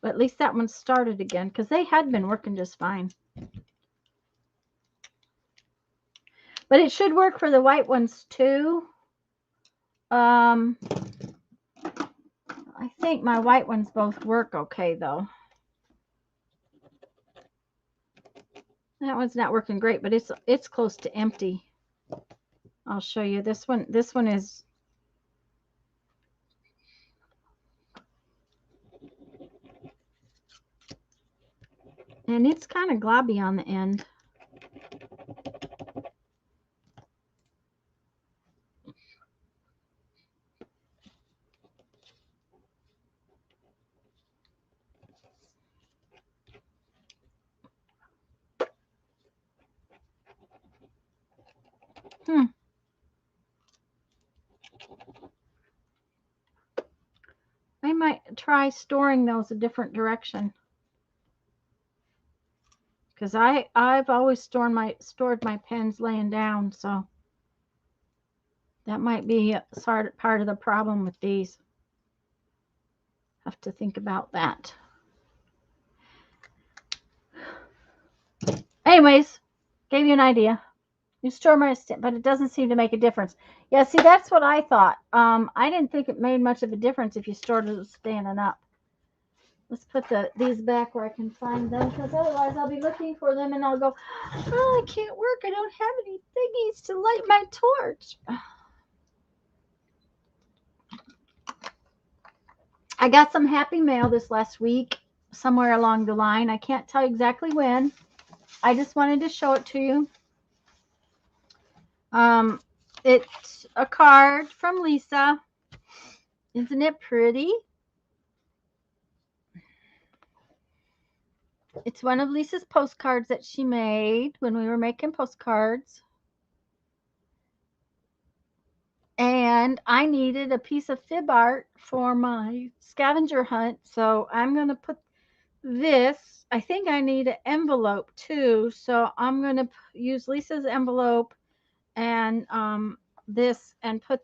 But at least that one started again because they had been working just fine. But it should work for the white ones too. I think my white ones both work okay though. That one's not working great, but it's close to empty. I'll show you this one. This one is and it's kind of globby on the end. I might try storing those a different direction. Because I've always stored my pens laying down, so that might be part of the problem with these. Have to think about that. Anyways, gave you an idea. You store my but it doesn't seem to make a difference. Yeah, see, that's what I thought. I didn't think it made much of a difference if you stored it standing up. Let's put these back where I can find them, because otherwise I'll be looking for them and I'll go, oh, I can't work. I don't have any thingies to light my torch. I got some happy mail this last week, somewhere along the line. I can't tell you exactly when. I just wanted to show it to you. It's a card from Lisa. Isn't it pretty? It's one of Lisa's postcards that she made when we were making postcards. And I needed a piece of fib art for my scavenger hunt. So I'm going to put this. I think I need an envelope too. So I'm going to use Lisa's envelope and this and put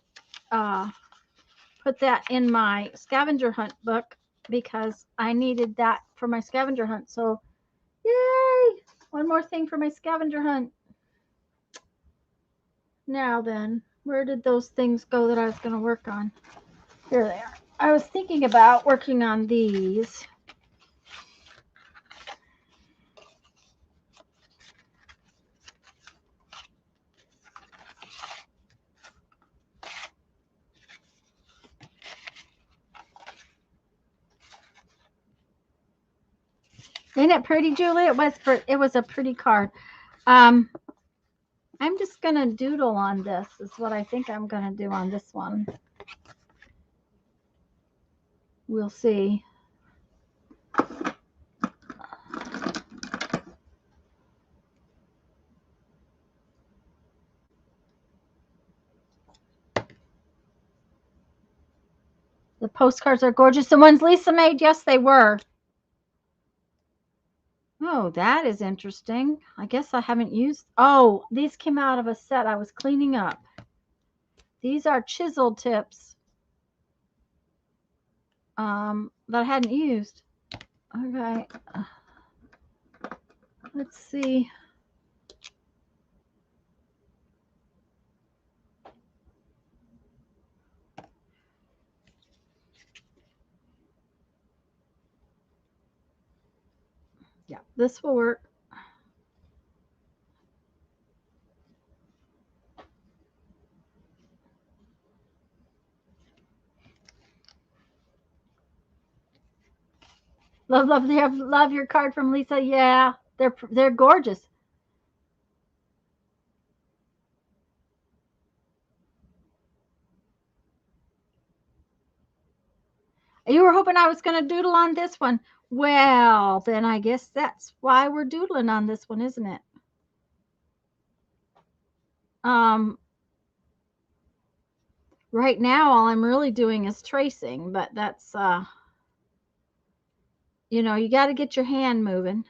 that in my scavenger hunt book because I needed that for my scavenger hunt. So yay! One more thing for my scavenger hunt. Now then, where did those things go that I was going to work on? Here they are. I was thinking about working on these. Isn't it pretty, Julie? It was a pretty card. I'm just gonna doodle on this. Is what I think I'm gonna do on this one. We'll see. The postcards are gorgeous. The ones Lisa made, yes, they were. Oh, that is interesting. I guess I haven't used. Oh, these came out of a set I was cleaning up. These are chisel tips that I hadn't used. Okay. Let's see. Yeah, this will work. Love your card from Lisa. Yeah, they're gorgeous. You were hoping I was going to doodle on this one. Well, then I guess that's why we're doodling on this one, isn't it? Right now, all I'm really doing is tracing, but that's, you got to get your hand moving.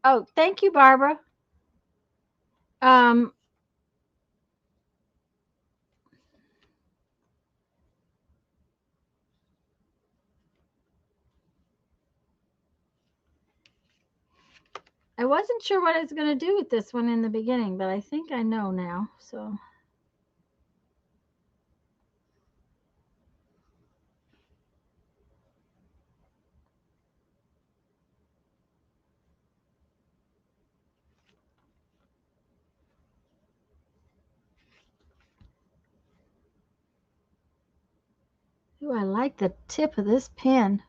Oh, thank you, Barbara. Um, I wasn't sure what I was going to do with this one in the beginning, but I think I know now. So, ooh, I like the tip of this pen.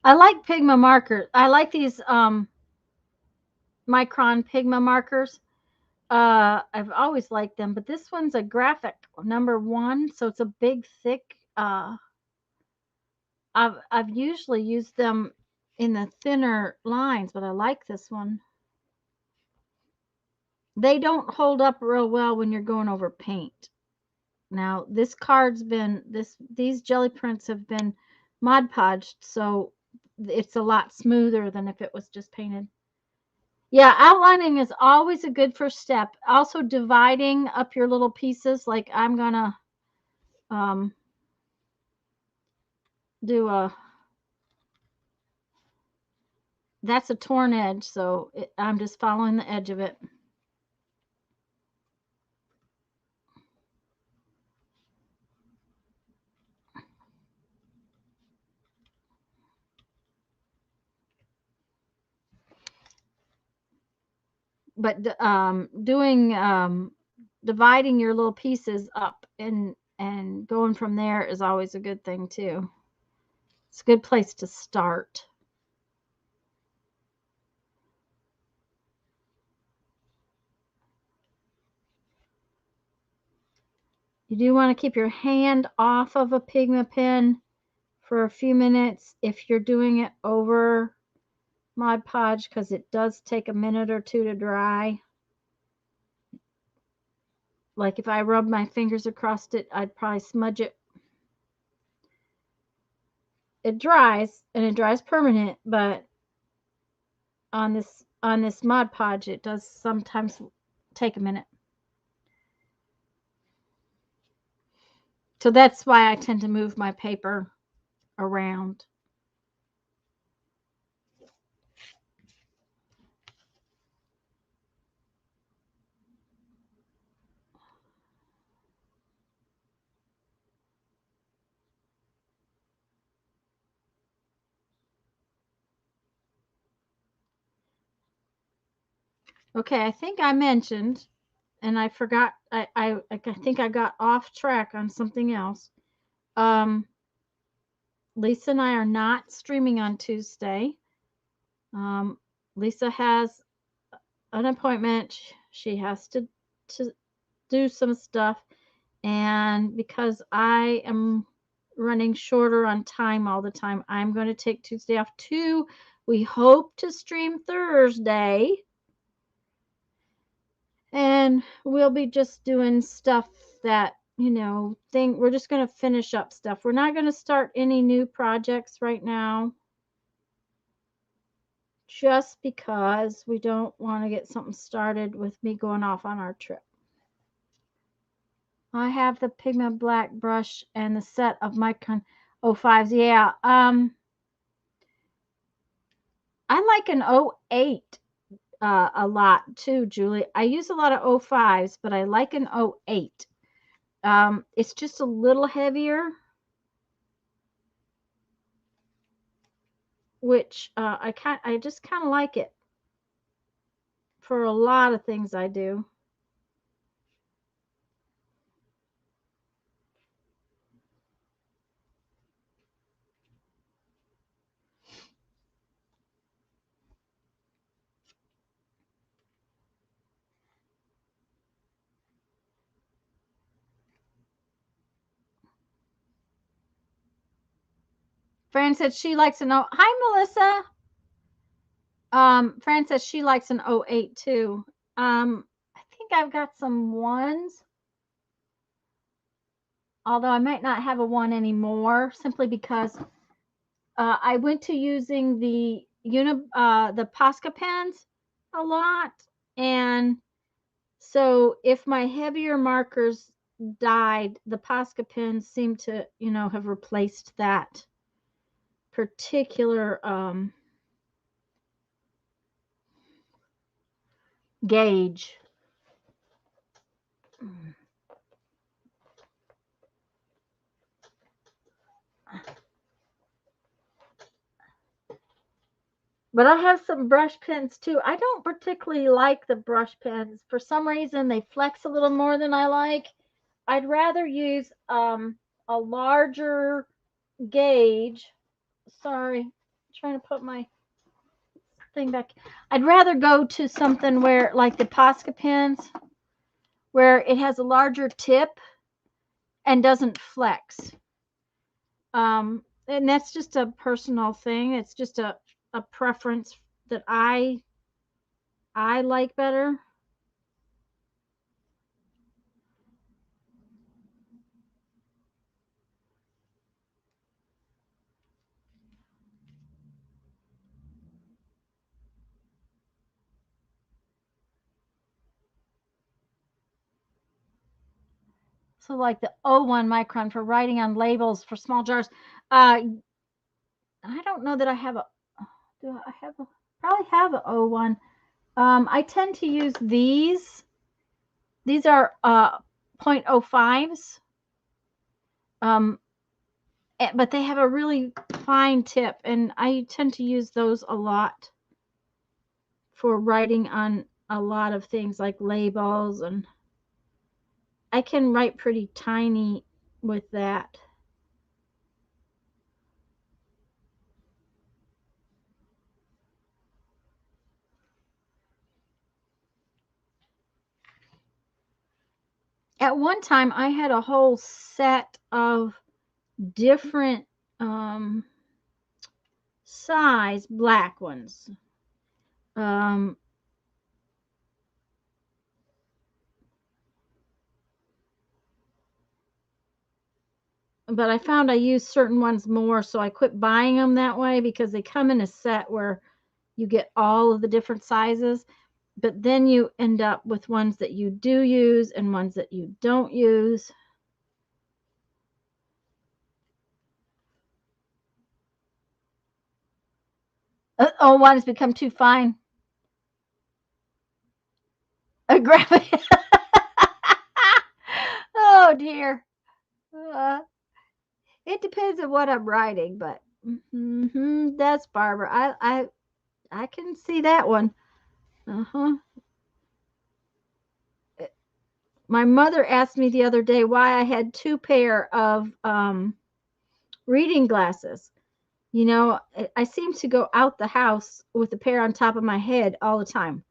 I like Pigma markers. I like these Micron Pigma markers. I've always liked them, but this one's a graphic #1, so it's a big, thick. I've usually used them in the thinner lines, but I like this one. They don't hold up real well when you're going over paint. Now, this card's been these jelly prints have been Mod Podged, so it's a lot smoother than if it was just painted. Yeah, outlining is always a good first step. Also, dividing up your little pieces, like I'm gonna do that's a torn edge, so I'm just following the edge of it. doing dividing your little pieces up and going from there is always a good thing too. It's a good place to start. You do want to keep your hand off of a Pigma pen for a few minutes if you're doing it over Mod Podge, because it does take a minute or two to dry. Like if I rub my fingers across it, I'd probably smudge it. It dries, and it dries permanent, but on this Mod Podge, it does sometimes take a minute. So that's why I tend to move my paper around. Okay, I think I mentioned, and I forgot, I think I got off track on something else. Lisa and I are not streaming on Tuesday. Lisa has an appointment. She has to do some stuff. And because I am running shorter on time all the time, I'm going to take Tuesday off too. We hope to stream Thursday. And we'll be just doing stuff that, we're just going to finish up stuff. We're not going to start any new projects right now, just because we don't want to get something started with me going off on our trip. I have the Pigma Black brush and the set of Micron 05s. Yeah. I like an 08 a lot too, Julie. I use a lot of 05s, but I like an 08. It's just a little heavier, which I just kind of like it for a lot of things I do. Fran said she likes an Hi, Melissa. Fran says she likes an 08 too. I think I've got some ones, although I might not have a one anymore, simply because I went to using the Posca pens a lot, and so if my heavier markers died, the Posca pens seem to, have replaced that particular gauge. But I have some brush pens too. I don't particularly like the brush pens. For some reason, they flex a little more than I like. I'd rather use a larger gauge. Sorry, I'm trying to put my thing back. I'd rather go to something where, like the Posca pens, where it has a larger tip and doesn't flex. And that's just a personal thing. It's just a preference that I like better. So like the 01 micron for writing on labels for small jars. I don't know that I have a, do I have a, probably have a 01. I tend to use these. These are 0.05s. But they have a really fine tip, and I tend to use those a lot for writing on a lot of things like labels, and I can write pretty tiny with that. At one time, I had a whole set of different um, size black ones. Um, but I found I used certain ones more, so I quit buying them that way because they come in a set where you get all of the different sizes, but then you end up with ones that you do use and ones that you don't use. Oh, one has become too fine. Grab it. Oh dear. Uh, it depends on what I'm writing, but that's Barbara. I can see that one. Uh-huh. My mother asked me the other day why I had two pair of reading glasses. You know, I seem to go out the house with a pair on top of my head all the time.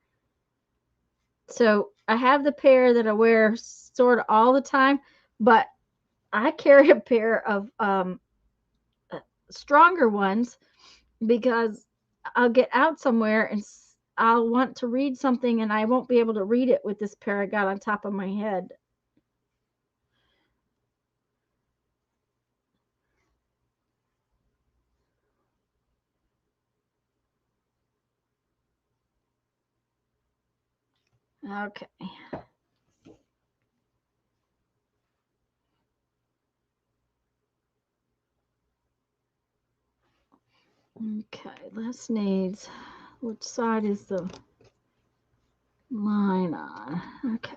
So I have the pair that I wear sort of all the time, but I carry a pair of stronger ones because I'll get out somewhere and I'll want to read something and I won't be able to read it with this pair I got on top of my head. Okay. Okay, this needs, which side is the line on? Okay.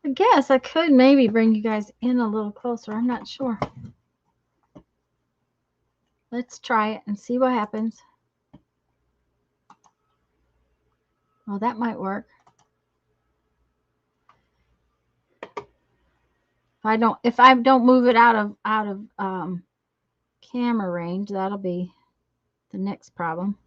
I guess I could maybe bring you guys in a little closer. I'm not sure. Let's try it and see what happens. Well, that might work. If I don't move it out of camera range, that'll be the next problem.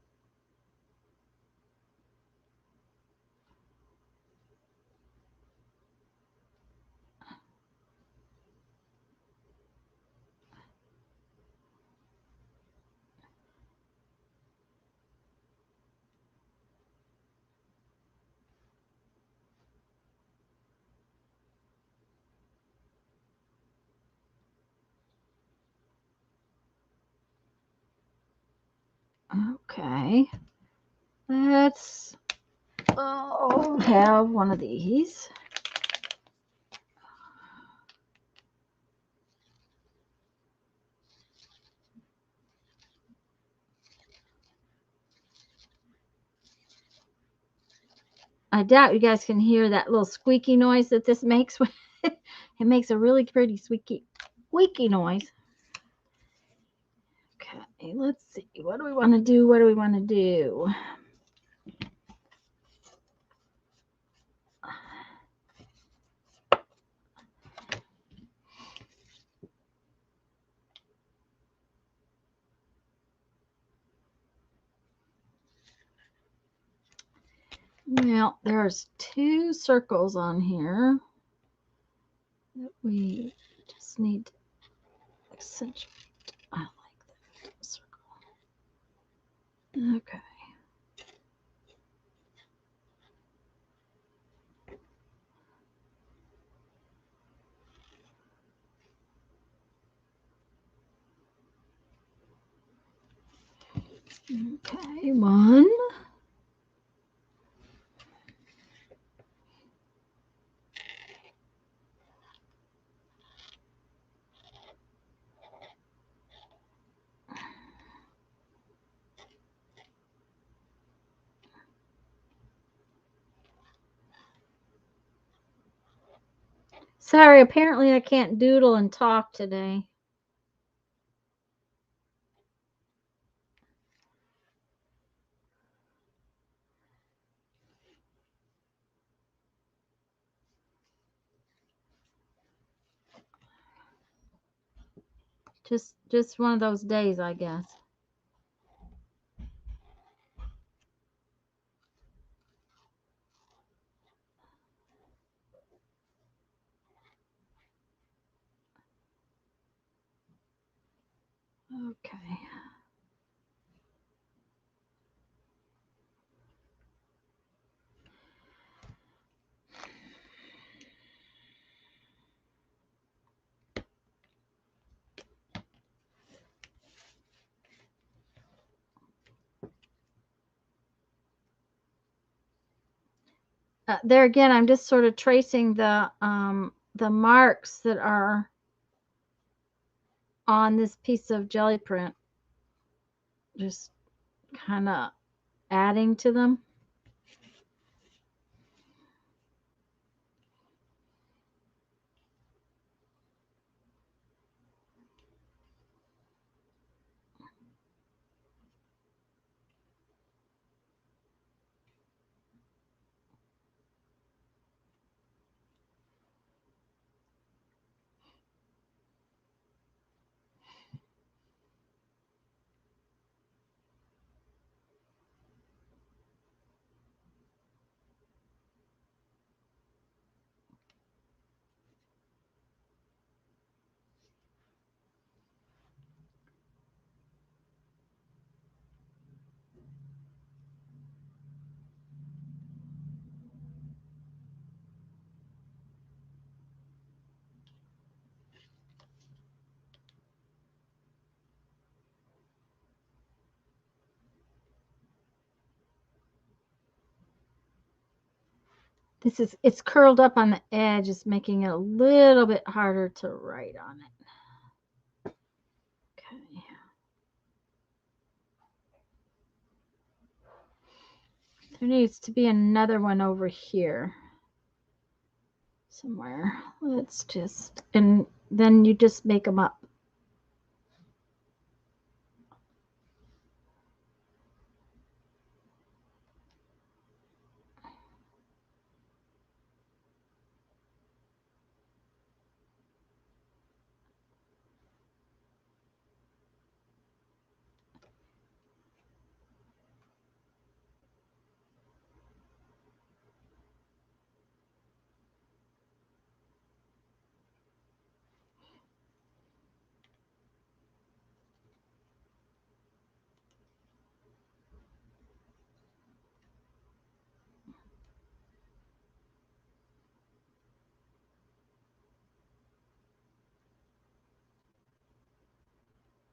Okay. Let's have one of these. I doubt you guys can hear that little squeaky noise that this makes. It makes a really pretty squeaky noise. Okay, let's see. What do we want to do? What do we want to do? Well, there's two circles on here that we just need to accentuate. I like that circle. Okay. Okay, one. Sorry, apparently I can't doodle and talk today. Just one of those days, I guess. Okay. There again, I'm just sort of tracing the marks that are on this piece of jelly print. Just kind of adding to them. It's curled up on the edge, it's making it a little bit harder to write on it. Okay. There needs to be another one over here somewhere. Let's just, and then you just make them up.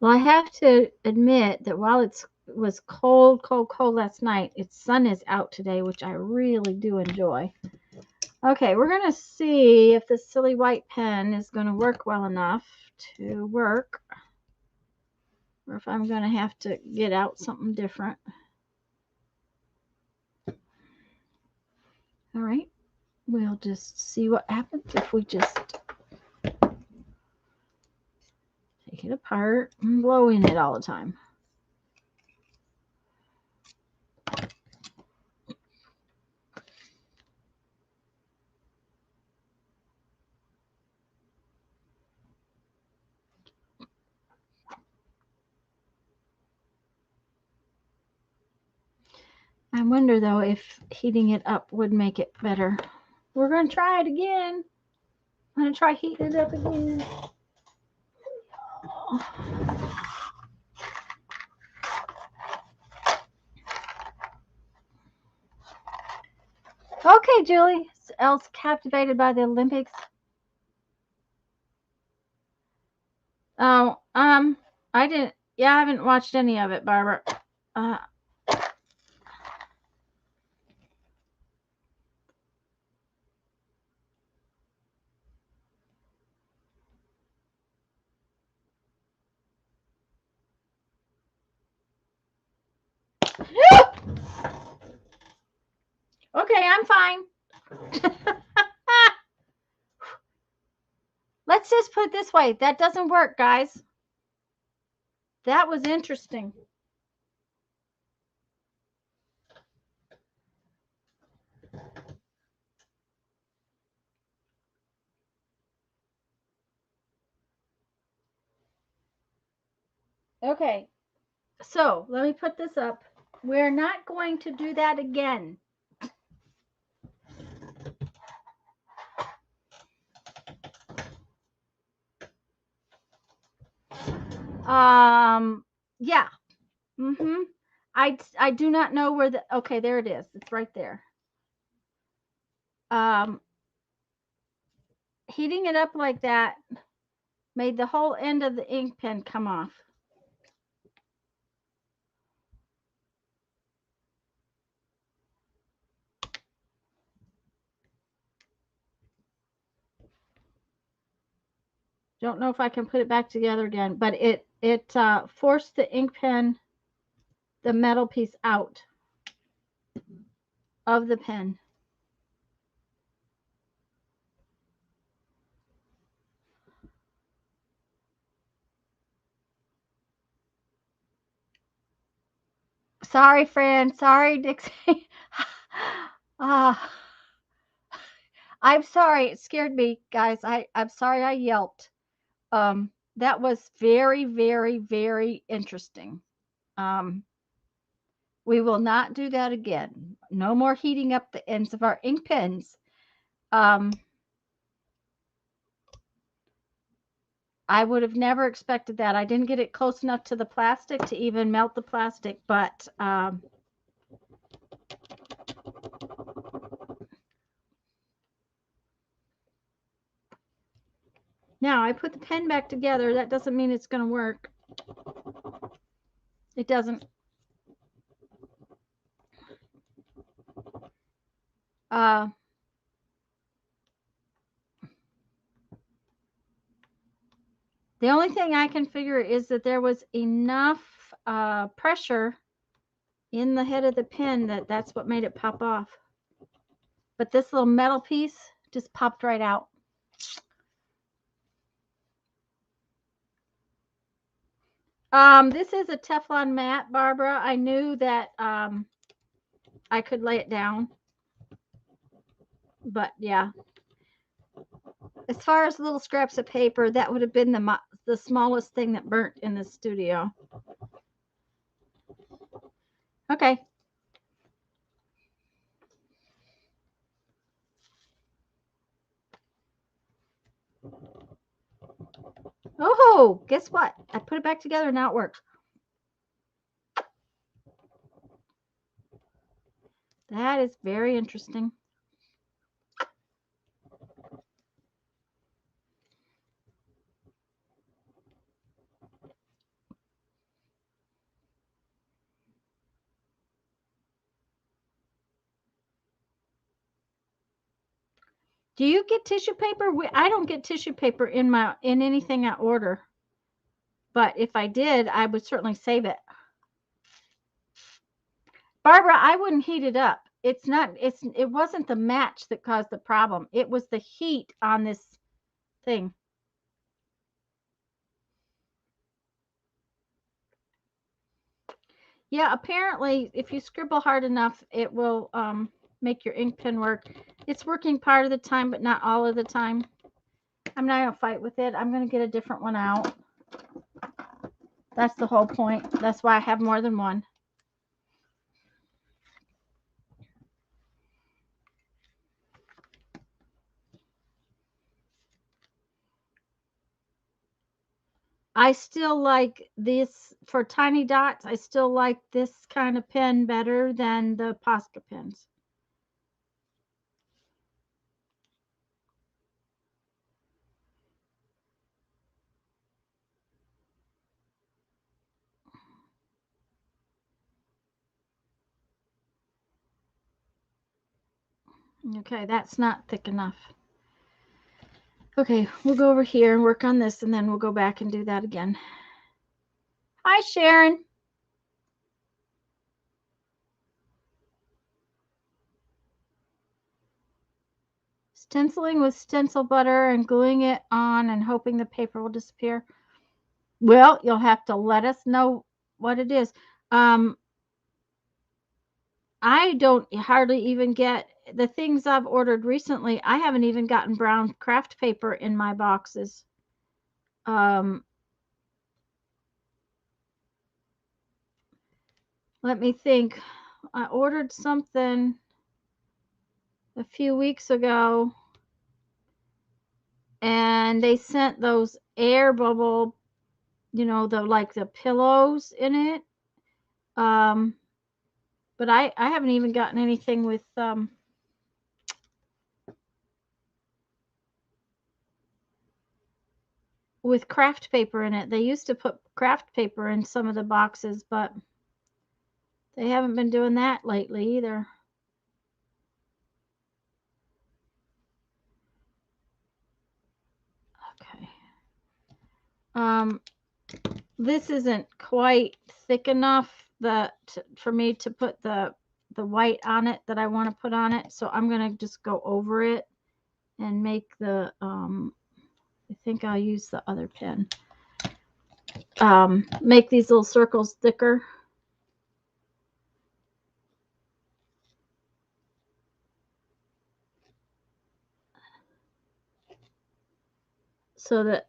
Well, I have to admit that while it was cold, cold, cold last night, its sun is out today, which I really do enjoy. Okay, we're going to see if this silly white pen is going to work well enough to work, or if I'm going to have to get out something different. All right, we'll just see what happens if we just take it apart and blow in it all the time. I wonder, though, if heating it up would make it better. We're going to try it again. I'm going to try heating it up again. Okay, Julie. Else captivated by the Olympics? Oh, I didn't. Yeah, I haven't watched any of it, Barbara. Uh, okay, I'm fine. Let's just put it this way. That doesn't work, guys. That was interesting. Okay, so let me put this up. We're not going to do that again. Yeah. Mm-hmm. I do not know where the, okay, there it is. It's right there. Um, Heating it up like that made the whole end of the ink pen come off. Don't know if I can put it back together again, but it forced the ink pen, the metal piece out of the pen. Sorry, friend. Sorry, Dixie. I'm sorry. It scared me, guys. I'm sorry I yelped. That was very, very, very interesting. Um, we will not do that again. No more heating up the ends of our ink pens. Um, I would have never expected that. I didn't get it close enough to the plastic to even melt the plastic, but now I put the pen back together. That doesn't mean it's going to work. It doesn't. Uh, the only thing I can figure is that there was enough pressure in the head of the pen that's what made it pop off. But this little metal piece just popped right out. This is a Teflon mat, Barbara. I knew that I could lay it down. But yeah. As far as little scraps of paper, that would have been the smallest thing that burnt in the studio. Okay. Oh, guess what? I put it back together and now it works. That is very interesting. Do you get tissue paper? I don't get tissue paper in anything I order. But if I did, I would certainly save it. Barbara, I wouldn't heat it up. It wasn't the match that caused the problem. It was the heat on this thing. Yeah, apparently if you scribble hard enough, it will make your ink pen work. It's working part of the time, but not all of the time. I'm not going to fight with it. I'm going to get a different one out. That's the whole point. That's why I have more than one. I still like this for tiny dots. I still like this kind of pen better than the Posca pens. Okay, that's not thick enough. Okay, we'll go over here and work on this, and then we'll go back and do that again. Hi, Sharon. Stenciling with stencil butter and gluing it on and hoping the paper will disappear. Well, you'll have to let us know what it is. I don't hardly even get the things I've ordered recently. I haven't even gotten brown craft paper in my boxes. Let me think. I ordered something a few weeks ago and they sent those air bubble, the like the pillows in it. But I haven't even gotten anything with craft paper in it. They used to put craft paper in some of the boxes, but they haven't been doing that lately either. Okay. This isn't quite thick enough for me to put the white on it that I want to put on it. So I'm going to just go over it and make the, I think I'll use the other pen. Make these little circles thicker. So that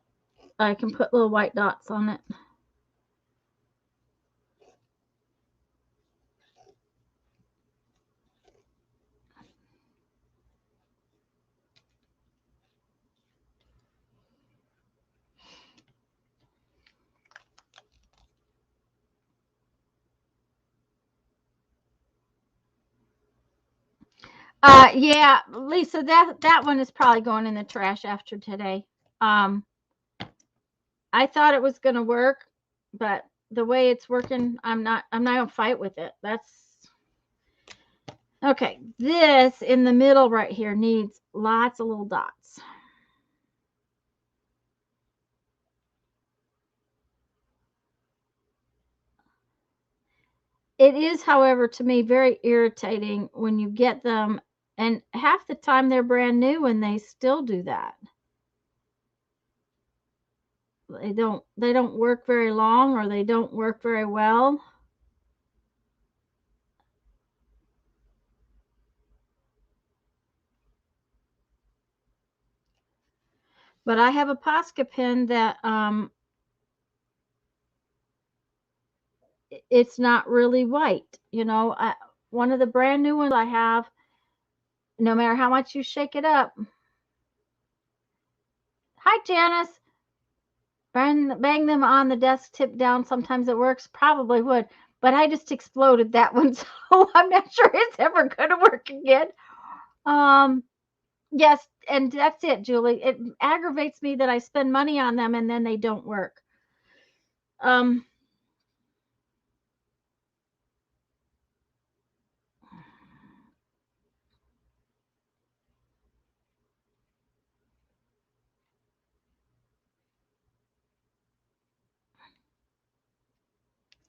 I can put little white dots on it. Yeah, Lisa, that one is probably going in the trash after today. I thought it was going to work, but the way it's working, I'm not going to fight with it. That's okay. This in the middle right here needs lots of little dots. It is, however, to me very irritating when you get them and half the time they're brand new and they still do that. They don't work very long or they don't work very well. But I have a Posca pen that it's not really white. One of the brand new ones I have, no matter how much you shake it up. Hi, Janice. Bang them on the desk, tip down. Sometimes it works. Probably would. But I just exploded that one, so I'm not sure it's ever going to work again. Yes, and that's it, Julie. It aggravates me that I spend money on them and then they don't work. Um,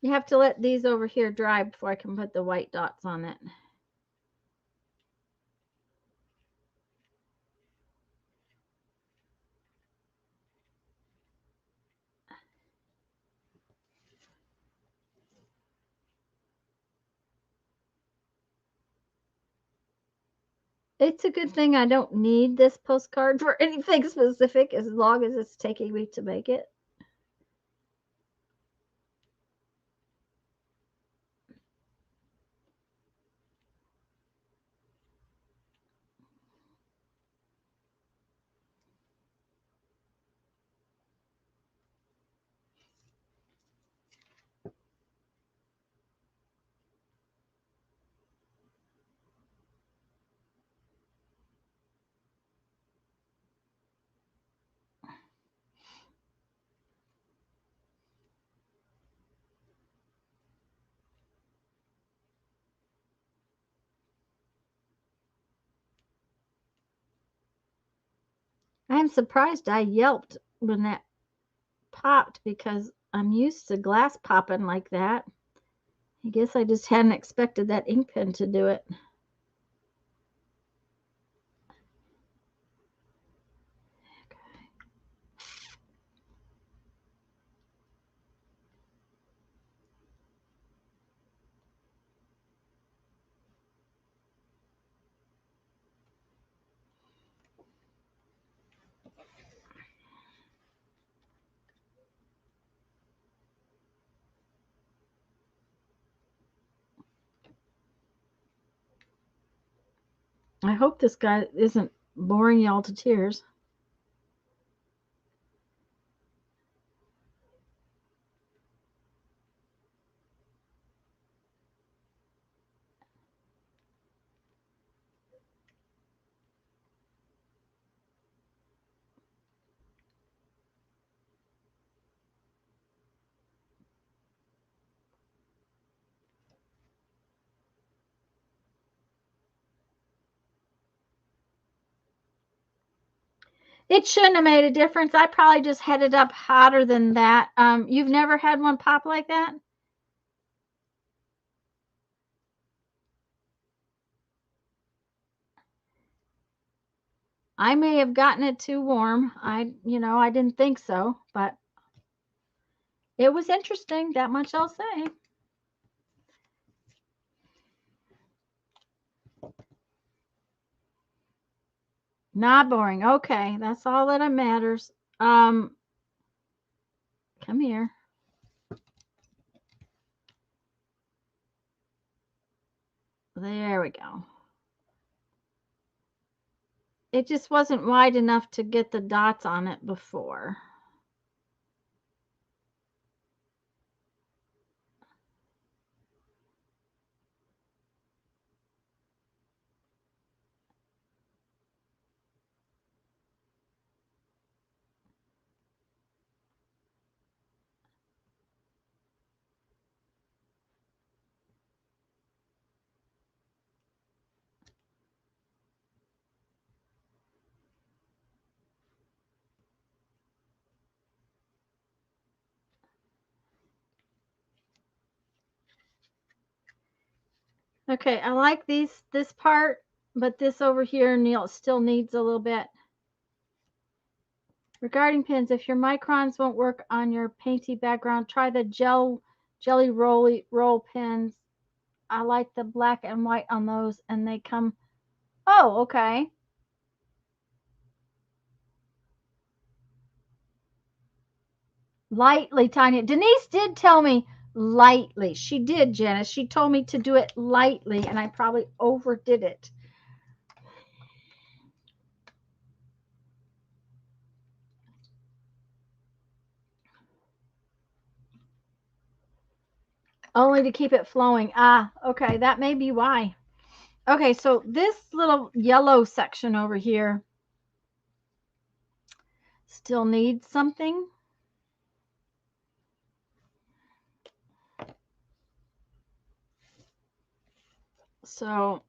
you have to let these over here dry before I can put the white dots on it. It's a good thing I don't need this postcard for anything specific as long as it's taking me to make it. I'm surprised I yelped when that popped because I'm used to glass popping like that. I guess I just hadn't expected that ink pen to do it. I hope this guy isn't boring y'all to tears. It shouldn't have made a difference. I probably just had it up hotter than that. You've never had one pop like that? I may have gotten it too warm. I didn't think so, but it was interesting. That much I'll say. Not boring. Okay, that's all that matters. Come here. There we go. It just wasn't wide enough to get the dots on it before. Okay, I like this part, but this over here still needs a little bit. Regarding pins, if your microns won't work on your painty background, try the jelly roll pins. I like the black and white on those, and they come. Oh, okay. Lightly, Tanya. Denise did tell me lightly. She did, Janice. She told me to do it lightly, and I probably overdid it. Only to keep it flowing. Ah, okay. That may be why. Okay, so this little yellow section over here still needs something. So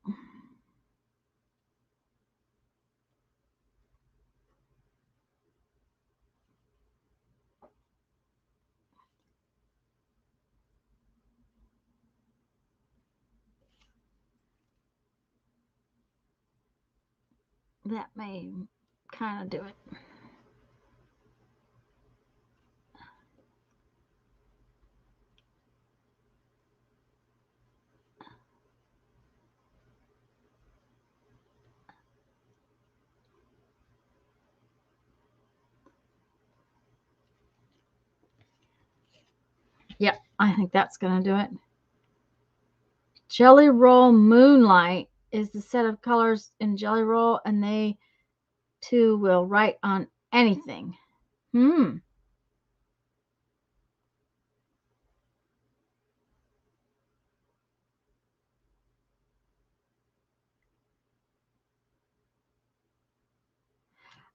that may kind of do it. Yep, I think that's going to do it. Jelly Roll Moonlight is the set of colors in Jelly Roll, and they too will write on anything.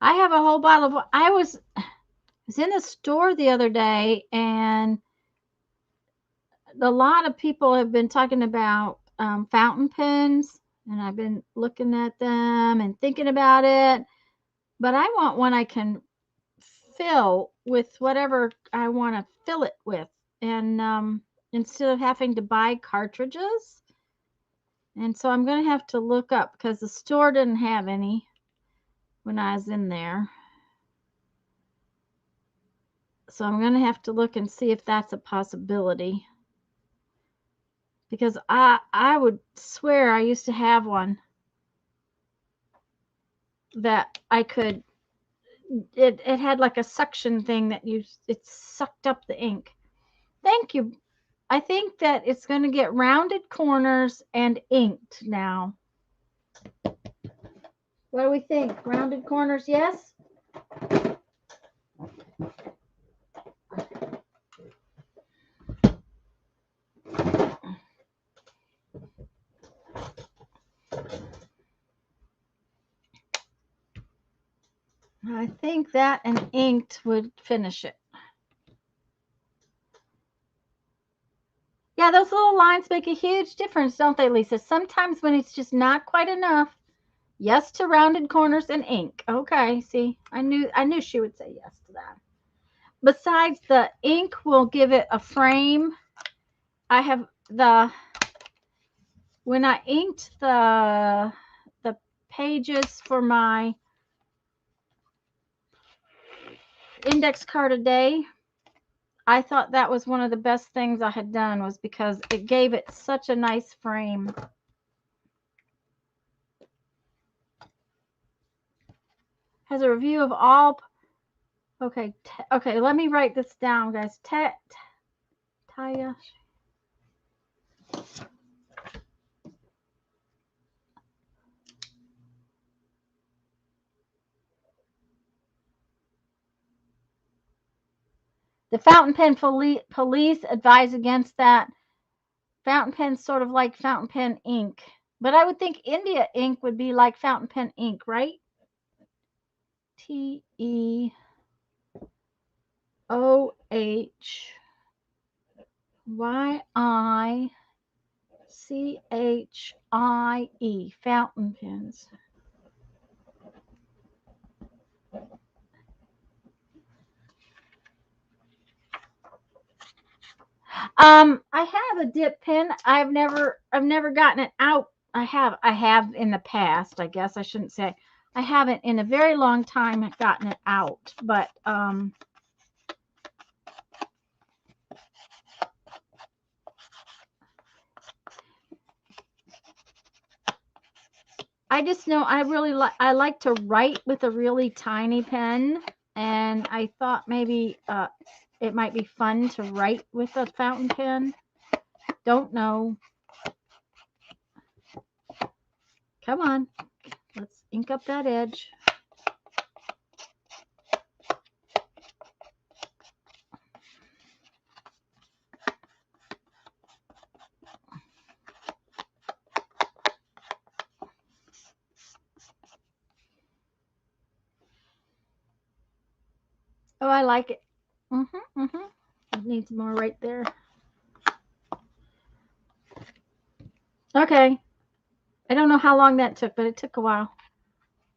I have a whole bottle of. I was in the store the other day, and a lot of people have been talking about fountain pens, and I've been looking at them and thinking about it. But I want one I can fill with whatever I want to fill it with. And instead of having to buy cartridges. And so I'm going to have to look up because the store didn't have any when I was in there. So I'm going to have to look and see if that's a possibility. Because I would swear I used to have one that I could, it had like a suction thing that it sucked up the ink. Thank you. I think that it's going to get rounded corners and inked now. What do we think? Rounded corners, yes? I think that and inked would finish it. Yeah, those little lines make a huge difference, don't they, Lisa? Sometimes when it's just not quite enough, yes to rounded corners and ink. Okay, see, I knew she would say yes to that. Besides, the ink will give it a frame. I have when I inked the pages for my index card a day, I thought that was one of the best things I had done, was because it gave it such a nice frame. Has a review of all. Okay, okay, let me write this down, guys. Taya. The fountain pen police advise against that. Fountain pen's sort of like fountain pen ink. But I would think India ink would be like fountain pen ink, right? TEOHYE. Fountain pens. I have a dip pen. I've never gotten it out. I have in the past, I guess I shouldn't say. I haven't in a very long time gotten it out, but I just know I like to write with a really tiny pen, and I thought maybe it might be fun to write with a fountain pen. Don't know. Come on, let's ink up that edge. Oh, I like it. It needs more right there. Okay. I don't know how long that took, but it took a while.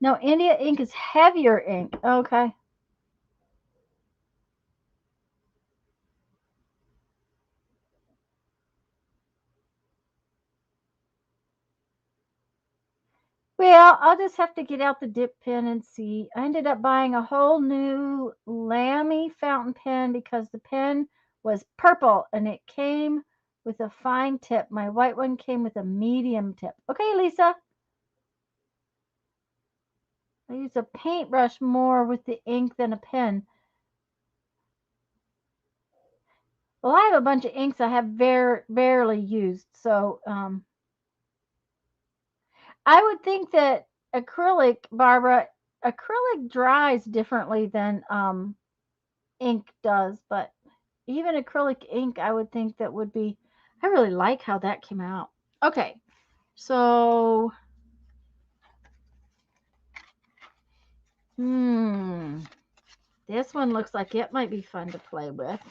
No, India ink is heavier ink. Okay. Well, I'll just have to get out the dip pen and see. I ended up buying a whole new Lamy fountain pen because the pen was purple and it came with a fine tip. My white one came with a medium tip. Okay, Lisa. I use a paintbrush more with the ink than a pen. Well, I have a bunch of inks I have barely used, so I would think that acrylic, Barbara, acrylic dries differently than ink does, but even acrylic ink, I would think that would be. I really like how that came out. Okay, so this one looks like it might be fun to play with.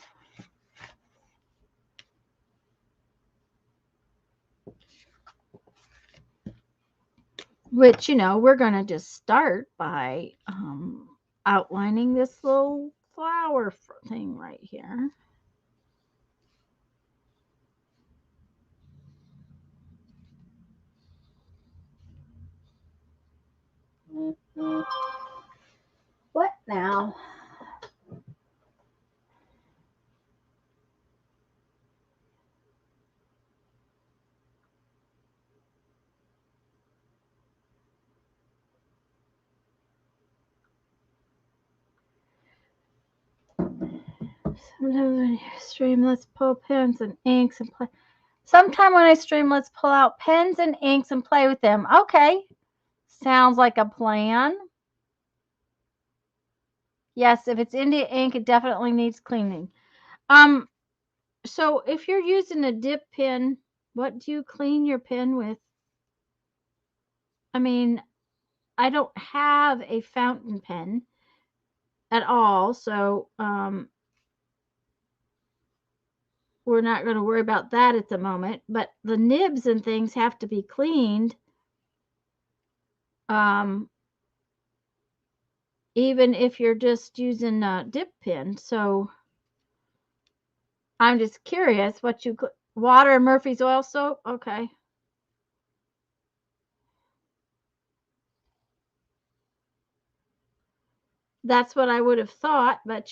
which, we're going to just start by outlining this little flower thing right here. What now? Sometimes when you stream, let's pull pens and inks and play. Sometime when I stream, let's pull out pens and inks and play with them. Okay. Sounds like a plan. Yes, if it's India ink, it definitely needs cleaning. So if you're using a dip pen, what do you clean your pen with? I mean, I don't have a fountain pen at all, so we're not going to worry about that at the moment. But the nibs and things have to be cleaned. Even if you're just using a dip pen. So I'm just curious what you water and Murphy's oil soap. Okay. That's what I would have thought, but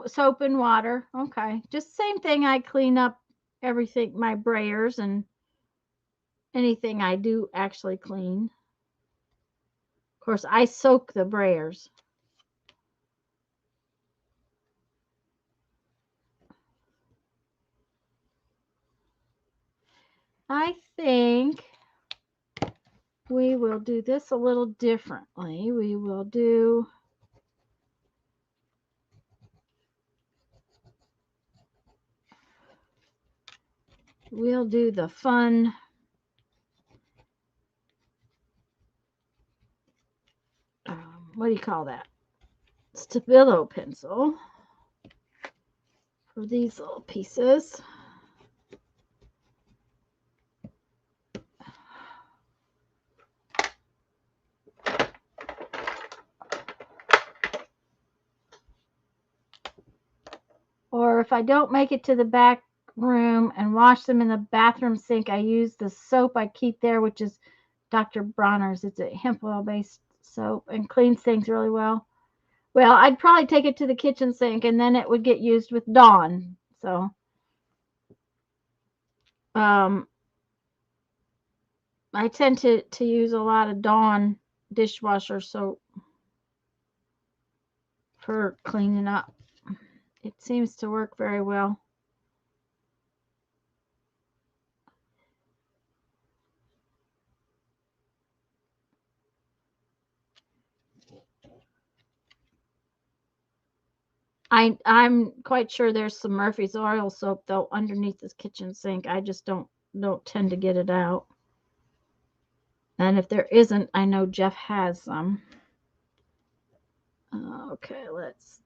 soap and water. Okay. Just same thing. I clean up everything, my brayers and anything I do actually clean. Of course, I soak the brayers. I think we will do this a little differently. We'll do the fun what do you call that? Stabilo pencil for these little pieces. Or if I don't make it to the back room and wash them in the bathroom sink, I use the soap I keep there, which is Dr. Bronner's. It's a hemp oil based soap and cleans things really well. Well, I'd probably take it to the kitchen sink and then it would get used with Dawn. So, I tend to use a lot of Dawn dishwasher soap for cleaning up. It seems to work very well. I'm quite sure there's some Murphy's oil soap though underneath this kitchen sink. I just don't tend to get it out. And if there isn't, I know Jeff has some. Okay, where's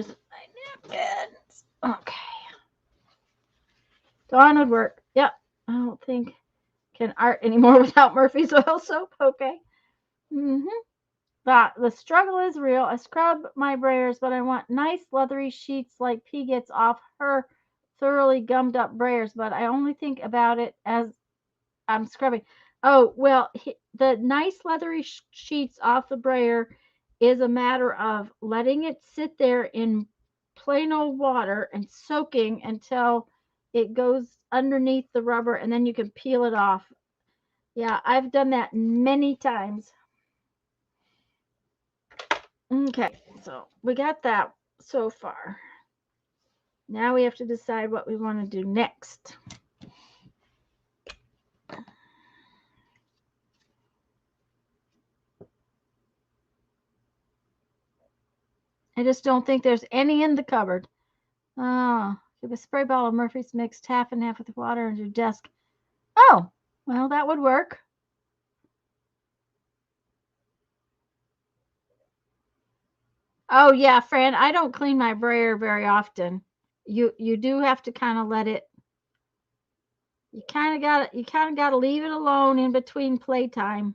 my napkins? Okay. Dawn would work. Yep. I don't think can art anymore without Murphy's oil soap. Okay. The struggle is real. I scrub my brayers, but I want nice leathery sheets like P gets off her thoroughly gummed up brayers, but I only think about it as I'm scrubbing. Oh, well, the nice leathery sheets off the brayer is a matter of letting it sit there in plain old water and soaking until it goes underneath the rubber and then you can peel it off. Yeah, I've done that many times. Okay, so we got that so far. Now we have to decide what we want to do next. I just don't think there's any in the cupboard. Oh, give a spray bottle of Murphy's mixed half and half with water on your desk. Oh, well, that would work. Oh yeah, Fran, I don't clean my brayer very often. You do have to kind of let it. You kind of got to leave it alone in between playtime.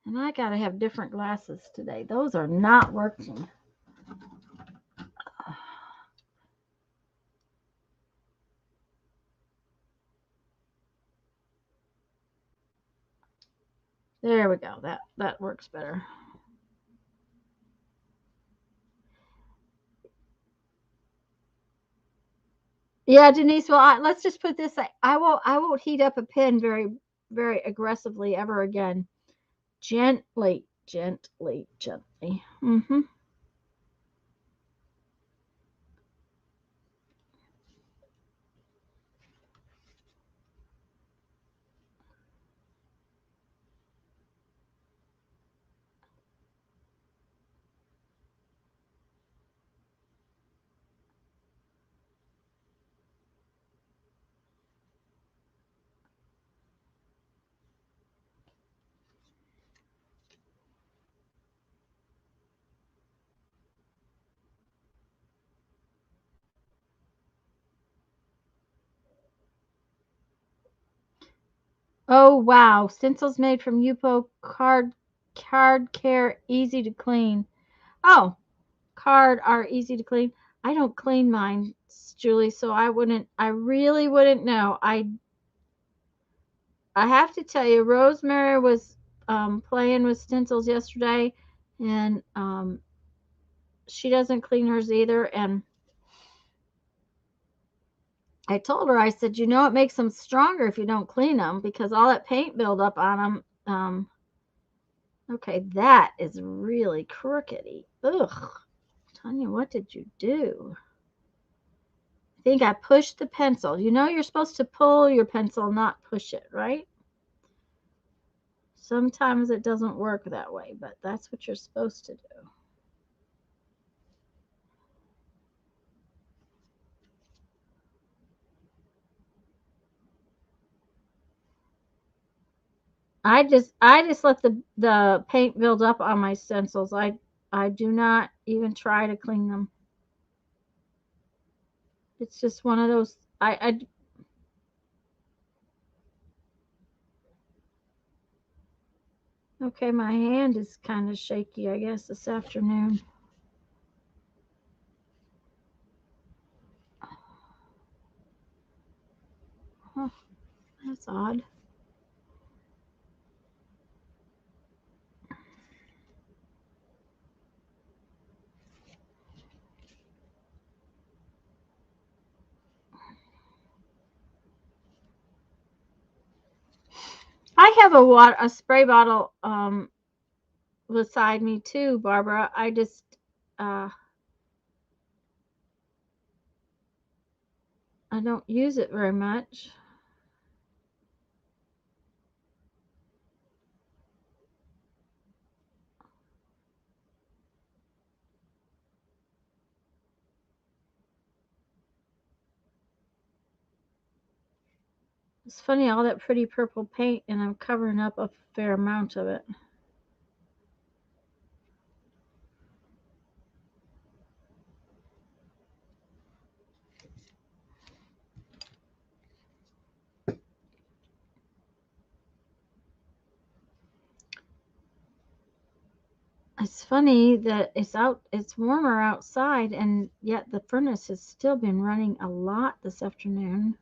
And I got to have different glasses today. Those are not working. There we go. That works better. Yeah, Denise. Well, let's just put this. I won't heat up a pen very aggressively ever again. Gently, gently, gently. Oh wow, stencils made from Yupo card care, easy to clean. Oh, card are easy to clean. I don't clean mine, Julie, so I really wouldn't know. I have to tell you, Rosemary was playing with stencils yesterday, and she doesn't clean hers either. And I told her, I said, it makes them stronger if you don't clean them because all that paint buildup on them. Okay, that is really crookedy. Ugh. Tanya, what did you do? I think I pushed the pencil. You're supposed to pull your pencil, not push it, right? Sometimes it doesn't work that way, but that's what you're supposed to do. I just let the paint build up on my stencils. I do not even try to clean them. It's just one of those. Okay, my hand is kind of shaky, I guess, this afternoon. Huh, that's odd. I have a spray bottle beside me too, Barbara. Uh I don't use it very much. It's funny, all that pretty purple paint, and I'm covering up a fair amount of it. It's funny that it's warmer outside, and yet the furnace has still been running a lot this afternoon.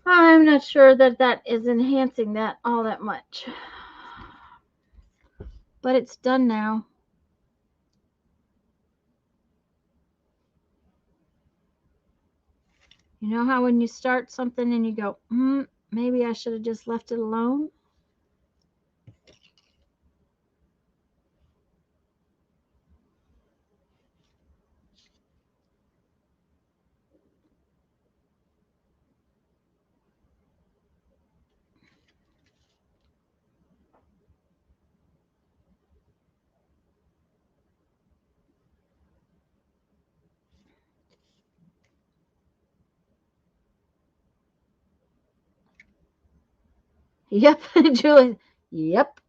I'm not sure that is enhancing that all that much, but it's done now. You know how when you start something and you go, Maybe I should have just left it alone. Yep, Julie. Yep.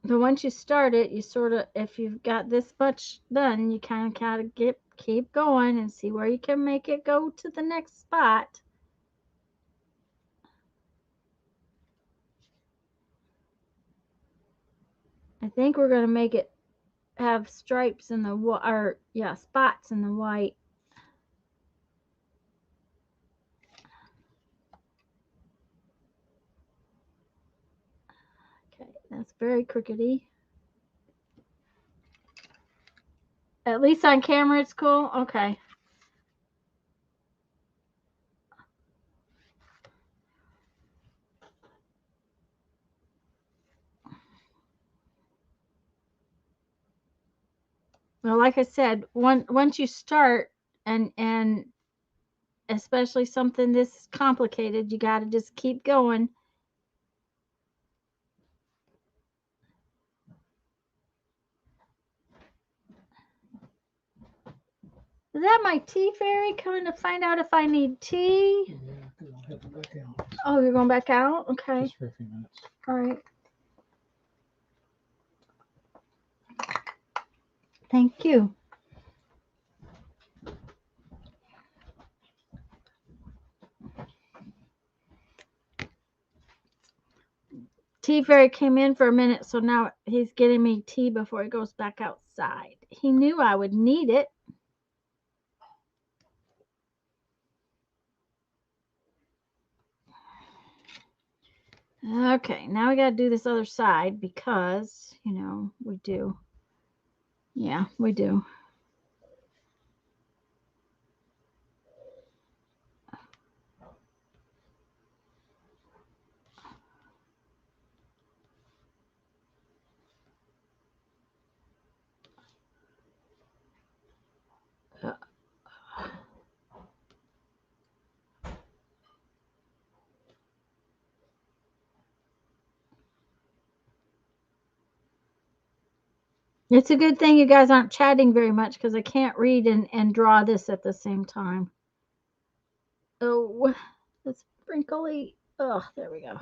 But once you start it, you sort of, if you've got this much done, you kind of keep going and see where you can make it go to the next spot. I think we're going to make it have stripes in the or yeah, spots in the white. Okay, that's very crookedy. At least on camera it's cool. Okay. Well, like I said, once you start and especially something this complicated, you got to just keep going. Is that my tea fairy coming to find out if I need tea? Yeah, because I'll head back out. Oh, you're going back out? Okay. Just for a few minutes. All right. Thank you. Tea fairy came in for a minute, so now he's getting me tea before he goes back outside. He knew I would need it. Okay, now we got to do this other side because, you know, we do. Yeah, we do. It's a good thing you guys aren't chatting very much because I can't read and draw this at the same time. Oh, that's sprinkly. Oh, there we go.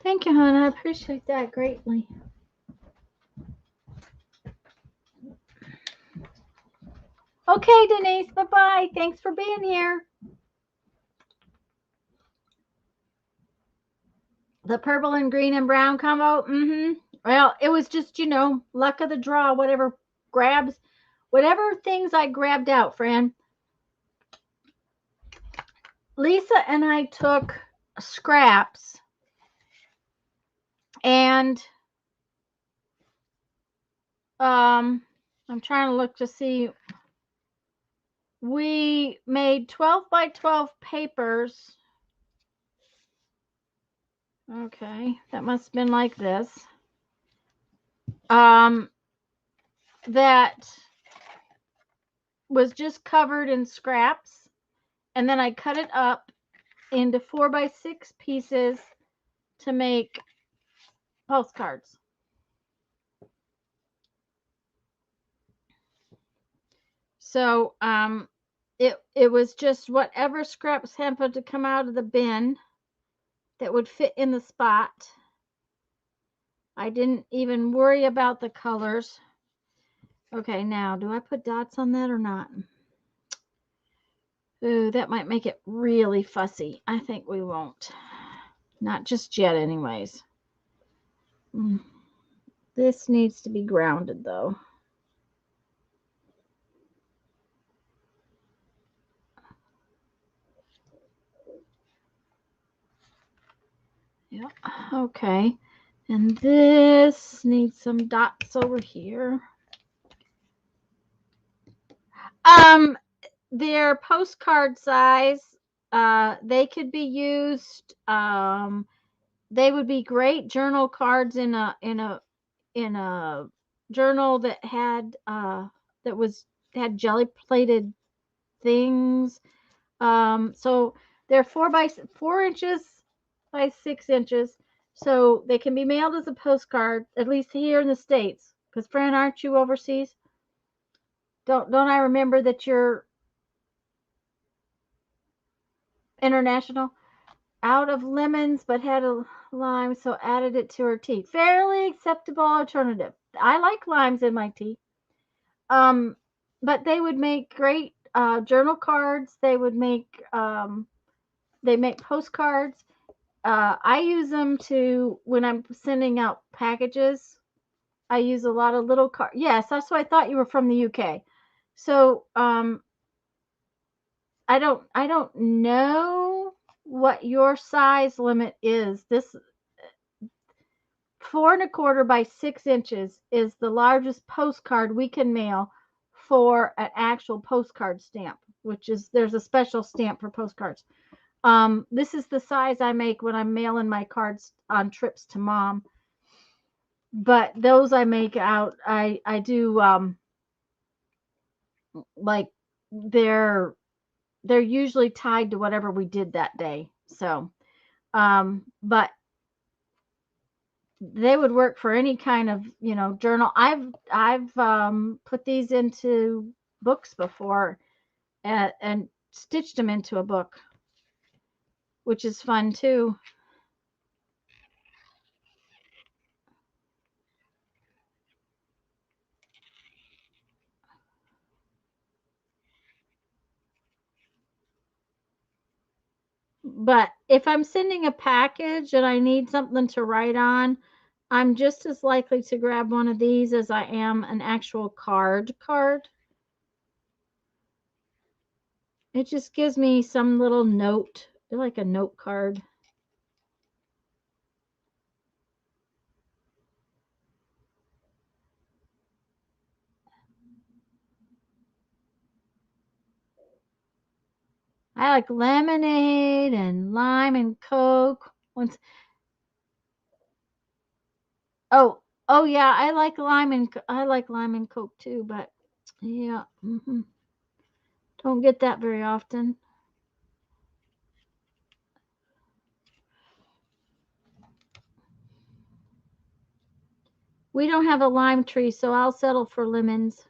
Thank you, hon. I appreciate that greatly. Okay, Denise. Bye-bye. Thanks for being here. The purple and green and brown combo. Well, it was just, you know, luck of the draw, whatever grabs, whatever things I grabbed out, friend. Lisa and I took scraps and I'm trying to look to see. We made 12 by 12 papers. Okay, that must have been like this. That was just covered in scraps, and then I cut it up into 4 by 6 pieces to make postcards. So it was just whatever scraps happened to come out of the bin that would fit in the spot. I didn't even worry about the colors. Okay, now, do I put dots on that or not? Ooh, that might make it really fussy. I think we won't. Not just yet, anyways. This needs to be grounded, though. Yeah, okay. And this needs some dots over here. They're postcard size. They could be used. They would be great journal cards in a journal that had had jelly plated things. So they're 4 inches by 6 inches. So they can be mailed as a postcard, at least here in the States. Because Fran, aren't you overseas? Don't I remember that you're international? Out of lemons, but had a lime, so added it to her tea. Fairly acceptable alternative. I like limes in my tea. Um, but they would make great journal cards. They make postcards. I use them to when I'm sending out packages. I use a lot of little cards. Yes, that's why I thought you were from the UK. So I don't know what your size limit is. This 4 1/4 by 6 inches is the largest postcard we can mail for an actual postcard stamp, which is there's a special stamp for postcards. This is the size I make when I'm mailing my cards on trips to mom. But those I make out, I do like they're they're usually tied to whatever we did that day. So, but they would work for any kind of journal. I've put these into books before and stitched them into a book, which is fun too. But if I'm sending a package and I need something to write on, I'm just as likely to grab one of these as I am an actual card. It just gives me some little note, like a note card. I like lemonade and lime and Coke. Once, oh, oh yeah, I like lime and Coke too. But yeah, don't get that very often. We don't have a lime tree, so I'll settle for lemons.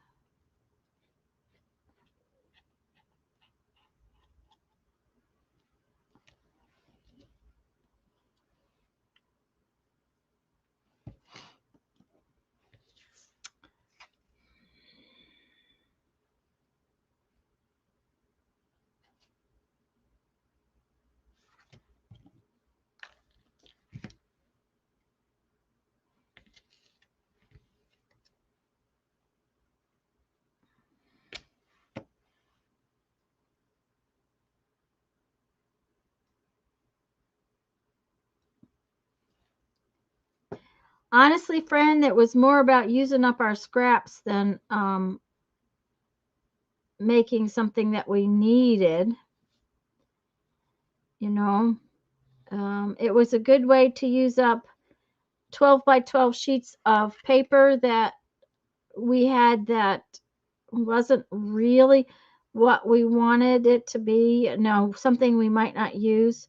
Honestly, friend, it was more about using up our scraps than making something that we needed. You know, it was a good way to use up 12 by 12 sheets of paper that we had that wasn't really what we wanted it to be. No, something we might not use.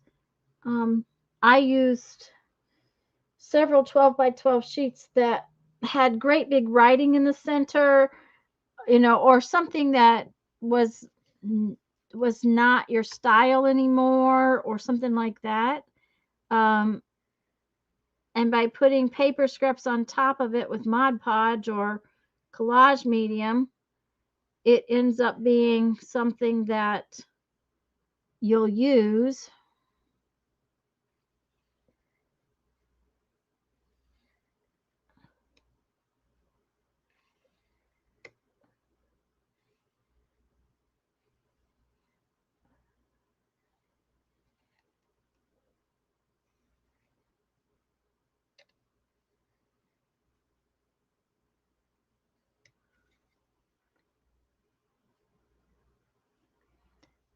I used several 12 by 12 sheets that had great big writing in the center, or something that was was not your style anymore or something like that. Um, and by putting paper scraps on top of it with Mod Podge or collage medium, it ends up being something that you'll use.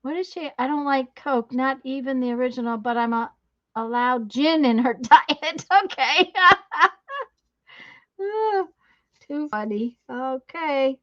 What is she? I don't like Coke, not even the original, but I'm allowed gin in her diet. Okay. Too funny. Okay.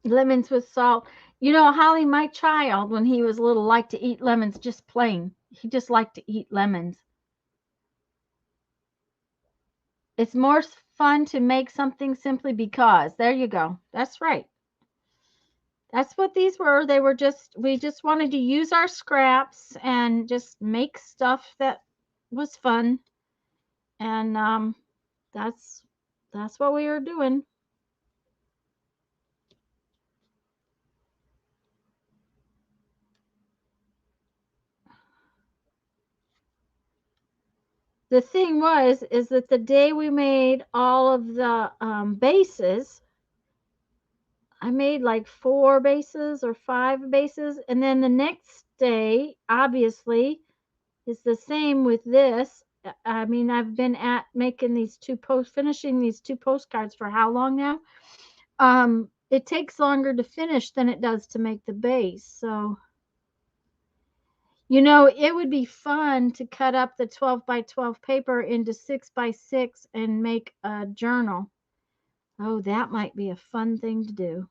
Lemons with salt. You know, Holly, my child, when he was little, liked to eat lemons just plain. He just liked to eat lemons. It's more fun to make something simply because. There you go. That's right. That's what these were. They were just, we just wanted to use our scraps and just make stuff that was fun. And that's what we were doing. The thing is that the day we made all of the bases, I made like 4 bases or 5 bases, and then the next day, obviously, is the same with this. I mean, I've been at making these finishing these 2 postcards for how long now? It takes longer to finish than it does to make the base. So, you know, it would be fun to cut up the 12 by 12 paper into 6 by 6 and make a journal. Oh, that might be a fun thing to do.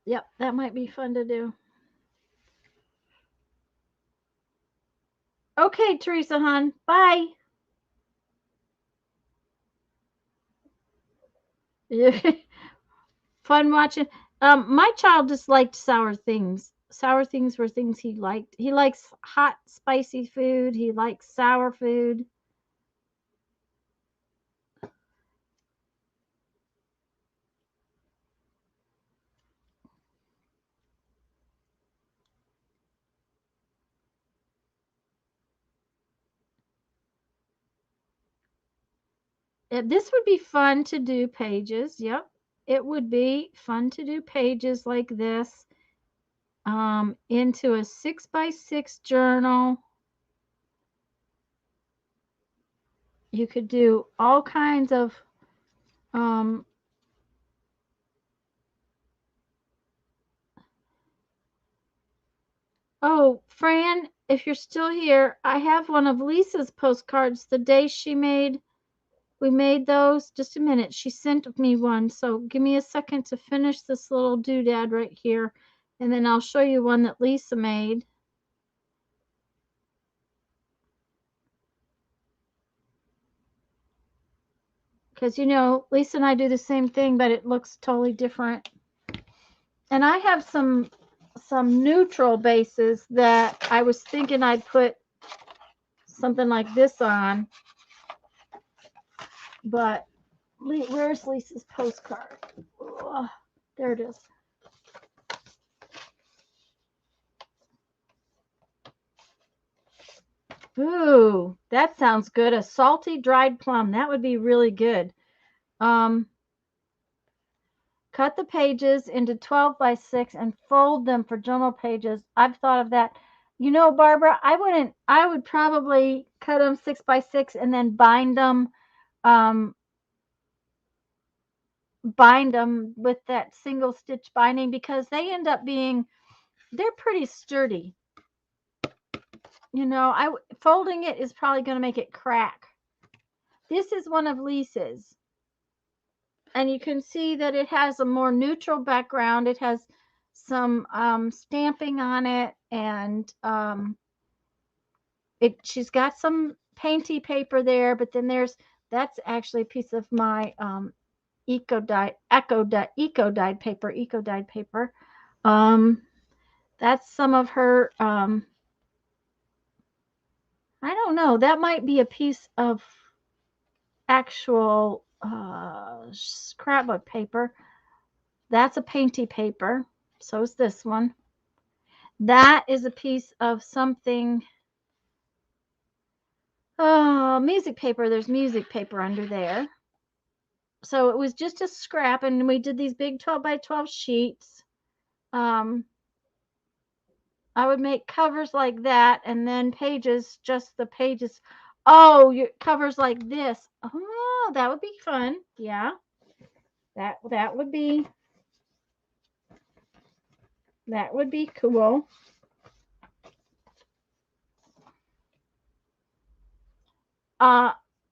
Yep, that might be fun to do. Okay, Teresa hon, bye. Fun watching. My child just liked sour things. Sour things were things he liked. He likes hot, spicy food. He likes sour food. This would be fun to do pages. Yep. It would be fun to do pages like this into a 6 by 6 journal. You could do all kinds of oh, Fran, if you're still here, I have one of Lisa's postcards the day we made those. Just a minute. She sent me one. So give me a second to finish this little doodad right here. And then I'll show you one that Lisa made. Because, you know, Lisa and I do the same thing, but it looks totally different. And I have some neutral bases that I was thinking I'd put something like this on. But where's Lisa's postcard? Oh, there it is. Ooh, that sounds good. A salty dried plum. That would be really good. Cut the pages into 12 by 6 and fold them for journal pages. I've thought of that. You know, Barbara, I would probably cut them 6 by 6 and then um, bind them with that single stitch binding, because they end up being, they're pretty sturdy. You know, folding it is probably going to make it crack. This is one of Lisa's. And you can see that it has a more neutral background. It has some stamping on it, and she's got some painty paper there, but then that's actually a piece of my eco dyed paper. That's some of her I don't know, that might be a piece of actual scrapbook paper. That's a painty paper. So is this one. That is a piece of something. Oh, music paper. There's music paper under there. So it was just a scrap, and we did these big 12 by 12 sheets. I would make covers like that, and then pages, just the pages. Oh, your covers like this. Oh, that would be fun. Yeah. That would be cool.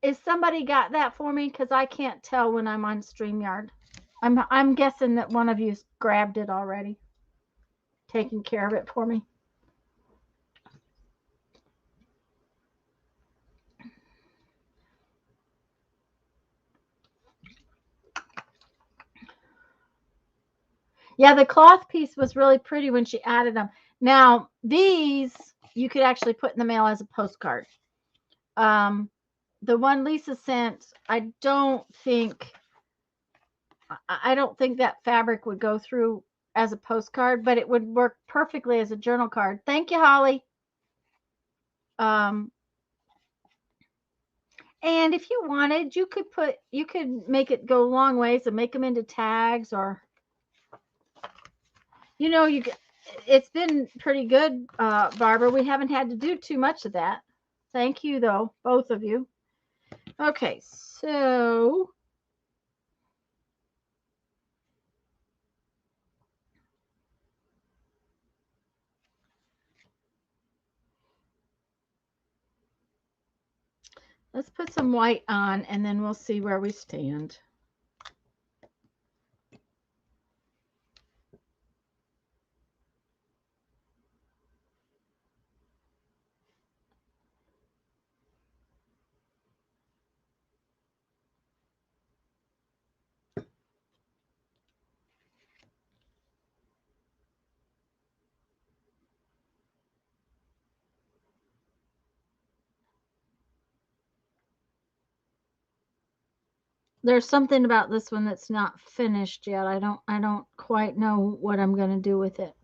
Is somebody got that for me? Because I can't tell when I'm on StreamYard. I'm guessing that one of you's grabbed it already, taking care of it for me. Yeah, the cloth piece was really pretty when she added them. Now, these you could actually put in the mail as a postcard. The one Lisa sent, I don't think that fabric would go through as a postcard, but it would work perfectly as a journal card. Thank you, Holly. And if you wanted, you could make it go long ways and make them into tags, or it's been pretty good, Barbara. We haven't had to do too much of that. Thank you, though, both of you. Okay, so let's put some white on, and then we'll see where we stand. There's something about this one that's not finished yet. I don't quite know what I'm going to do with it.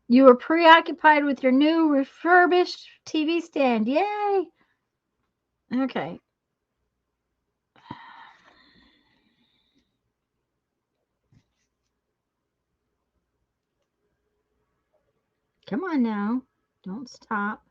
You were preoccupied with your new refurbished TV stand. Yay! Okay. Come on now. Don't stop.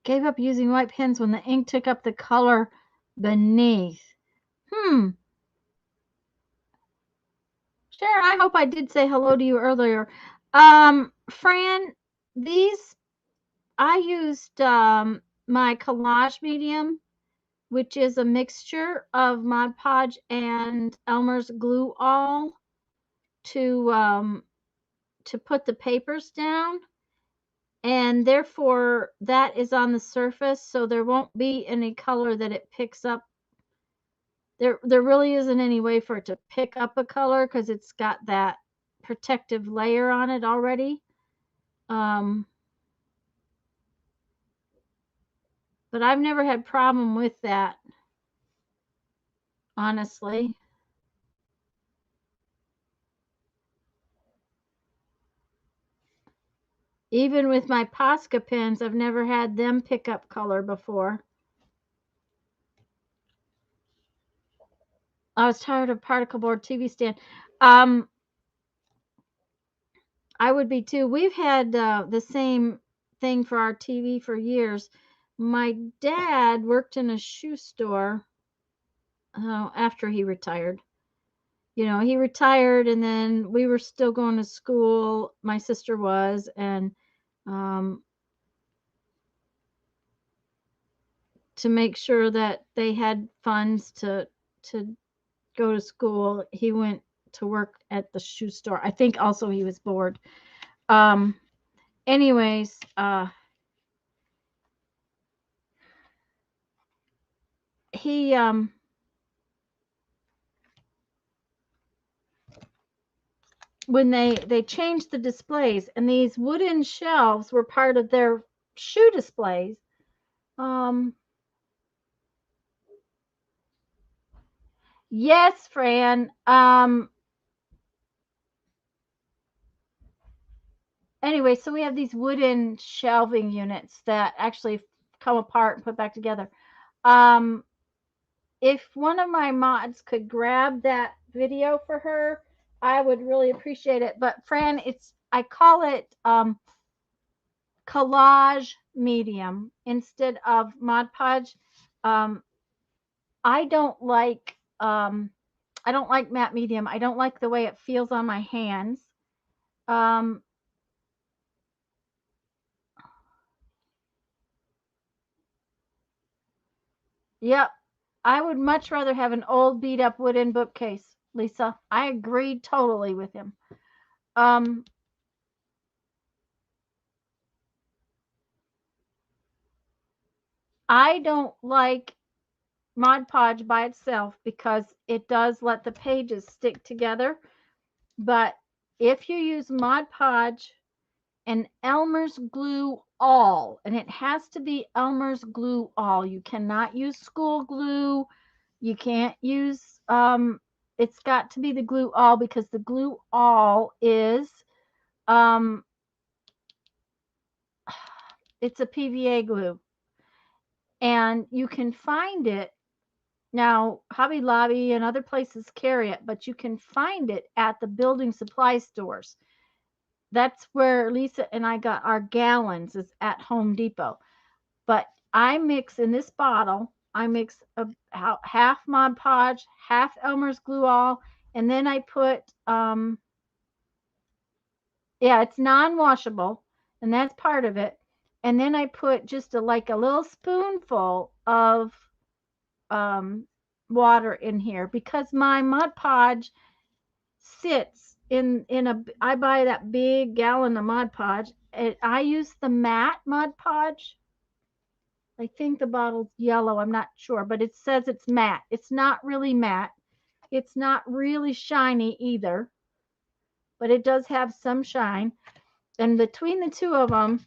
Gave up using white pens when the ink took up the color beneath. Sure, I hope I did say hello to you earlier. Fran, I used my collage medium, which is a mixture of Mod Podge and Elmer's Glue All to put the papers down. And therefore that is on the surface, so there won't be any color that it picks up. There really isn't any way for it to pick up a color because it's got that protective layer on it already. But I've never had problem with that, honestly. Even with my Posca pens, I've never had them pick up color before. I was tired of particle board TV stand. I would be too. We've had the same thing for our TV for years. My dad worked in a shoe store after he retired. You know, he retired and then we were still going to school. My sister was, and to make sure that they had funds to go to school, he went to work at the shoe store. I think also he was bored. Anyways, he when they changed the displays, and these wooden shelves were part of their shoe displays. Yes, Fran. Anyway, so we have these wooden shelving units that actually come apart and put back together. If one of my mods could grab that video for her, I would really appreciate it. But Fran, I call it collage medium instead of Mod Podge. I don't like matte medium. I don't like the way it feels on my hands. Yep. I would much rather have an old beat up wooden bookcase, Lisa. I agreed totally with him. I don't like Mod Podge by itself because it does let the pages stick together. But if you use Mod Podge and Elmer's Glue All, and it has to be Elmer's Glue All, you cannot use school glue. You can't use it's got to be the Glue All, because the Glue All is it's a PVA glue, and you can find it now. Hobby Lobby and other places carry it, but you can find it at the building supply stores. That's where Lisa and I got our gallons, is at Home Depot. But I mix in this bottle, I mix half Mod Podge, half Elmer's Glue All, and then I put it's non-washable, and that's part of it. And then I put just a little spoonful of water in here, because my Mod Podge sits in a, I buy that big gallon of Mod Podge, and I use the matte Mod Podge. I think the bottle's yellow, I'm not sure, but it says it's matte. It's not really matte. It's not really shiny either, but it does have some shine. And between the two of them,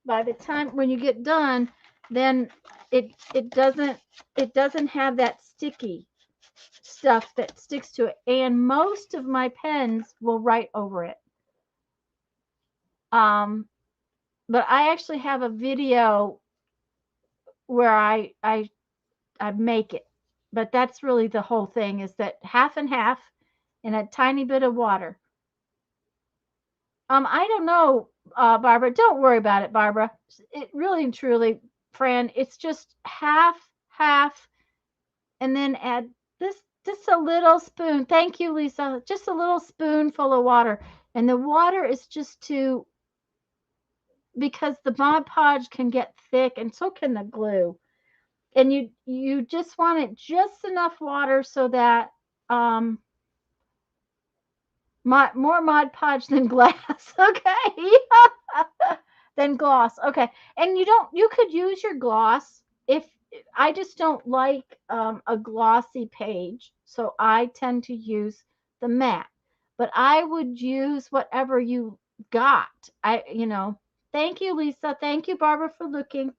by the time when you get done, then it doesn't have that sticky stuff that sticks to it. And most of my pens will write over it. But I actually have a video where I make it. But that's really the whole thing, is that half and half and a tiny bit of water. I don't know, Barbara. Don't worry about it, Barbara. It really and truly, Fran, it's just half, and then add this, just a little spoon. Thank you, Lisa. Just a little spoonful of water. And the water is just to, because the Mod Podge can get thick and so can the glue. And you just want it just enough water so that more Mod Podge than glass. Okay. Than gloss. Okay. And you could use your gloss. If I just don't like a glossy page, so I tend to use the matte. But I would use whatever you got. Thank you, Lisa. Thank you, Barbara, for looking.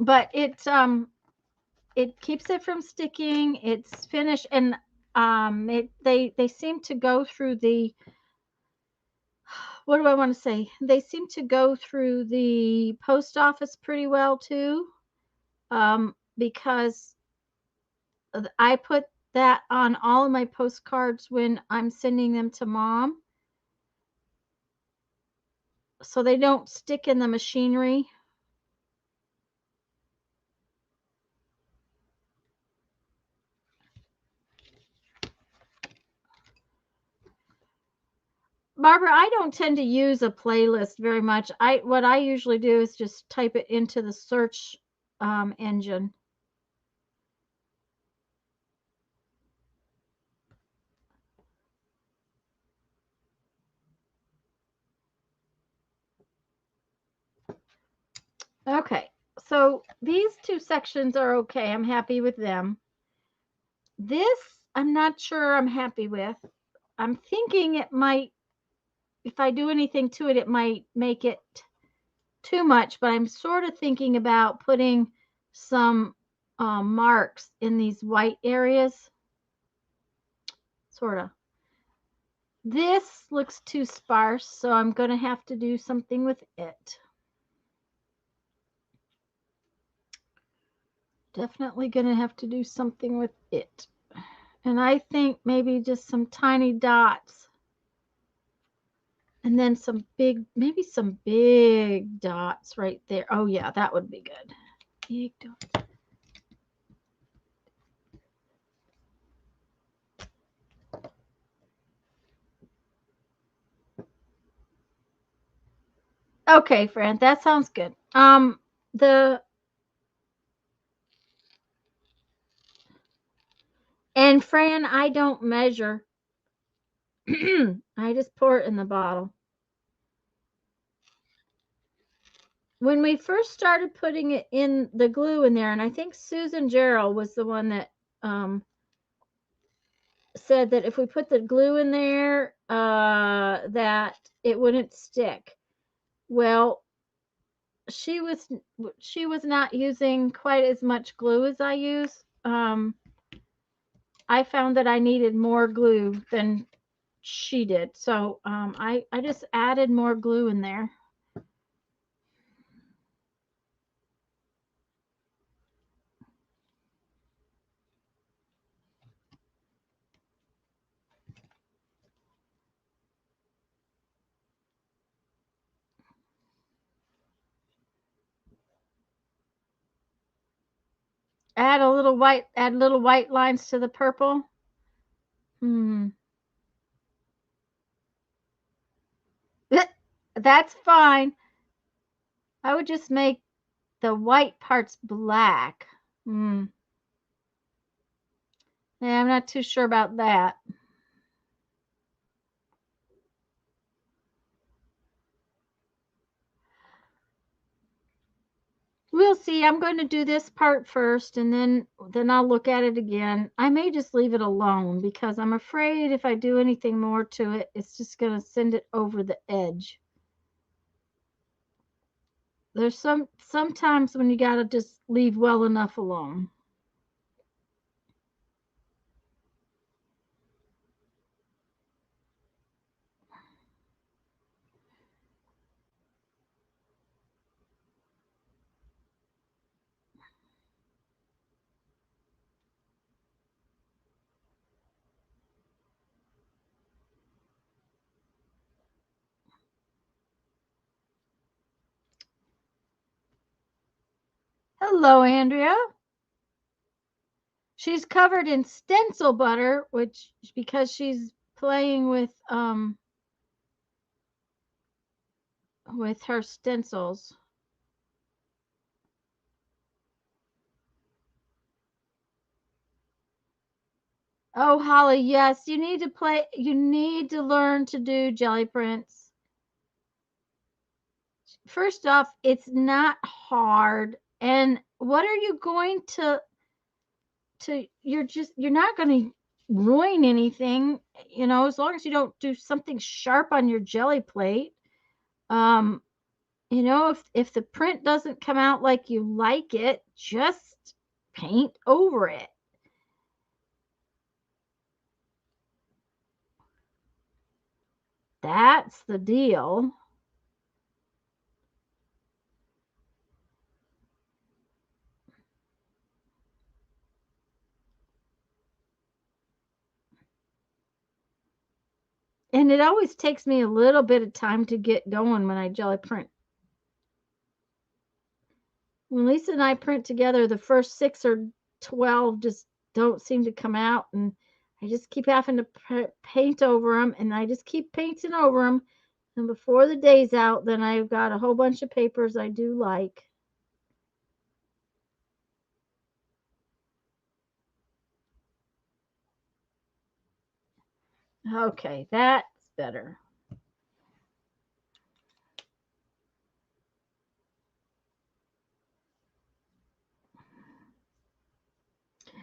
But it keeps it from sticking. It's finished, and they seem to go through the, what do I want to say? They seem to go through the post office pretty well too, because I put that on all of my postcards when I'm sending them to Mom, so they don't stick in the machinery. Barbara, I don't tend to use a playlist very much. What I usually do is just type it into the search engine. Okay, so these two sections are okay. I'm happy with them. This, I'm not sure I'm happy with. I'm thinking it might, if I do anything to it, it might make it too much, but I'm sort of thinking about putting some marks in these white areas. Sort of. This looks too sparse, so I'm going to have to do something with it. Definitely going to have to do something with it. And I think maybe just some tiny dots. And then maybe some big dots right there. Oh, yeah, that would be good. Big dots. Okay, Fran, that sounds good. And Fran, I don't measure. I just pour it in the bottle. When we first started putting it in the glue in there, and I think Susan Gerald was the one that said that if we put the glue in there, that it wouldn't stick. Well, she was not using quite as much glue as I use. I found that I needed more glue than she did, so I just added more glue in there. Add little white lines to the purple. That's fine. I would just make the white parts black. Yeah, I'm not too sure about that. We'll see. I'm going to do this part first, and then I'll look at it again. I may just leave it alone because I'm afraid if I do anything more to it, it's just going to send it over the edge. There's sometimes when you got to just leave well enough alone. Hello, Andrea. She's covered in stencil butter, which because she's playing with her stencils. Oh, Holly, yes, you need to play. You need to learn to do jelly prints. First off, it's not hard. And what are you going to you're not going to ruin anything, as long as you don't do something sharp on your jelly plate. Um, if the print doesn't come out like you like it, just paint over it. That's the deal. And it always takes me a little bit of time to get going when I jelly print. When Lisa and I print together, the first 6 or 12 just don't seem to come out, and I just keep having to paint over them, and I just keep painting over them. And before the day's out, then I've got a whole bunch of papers I do like. Okay, that's better.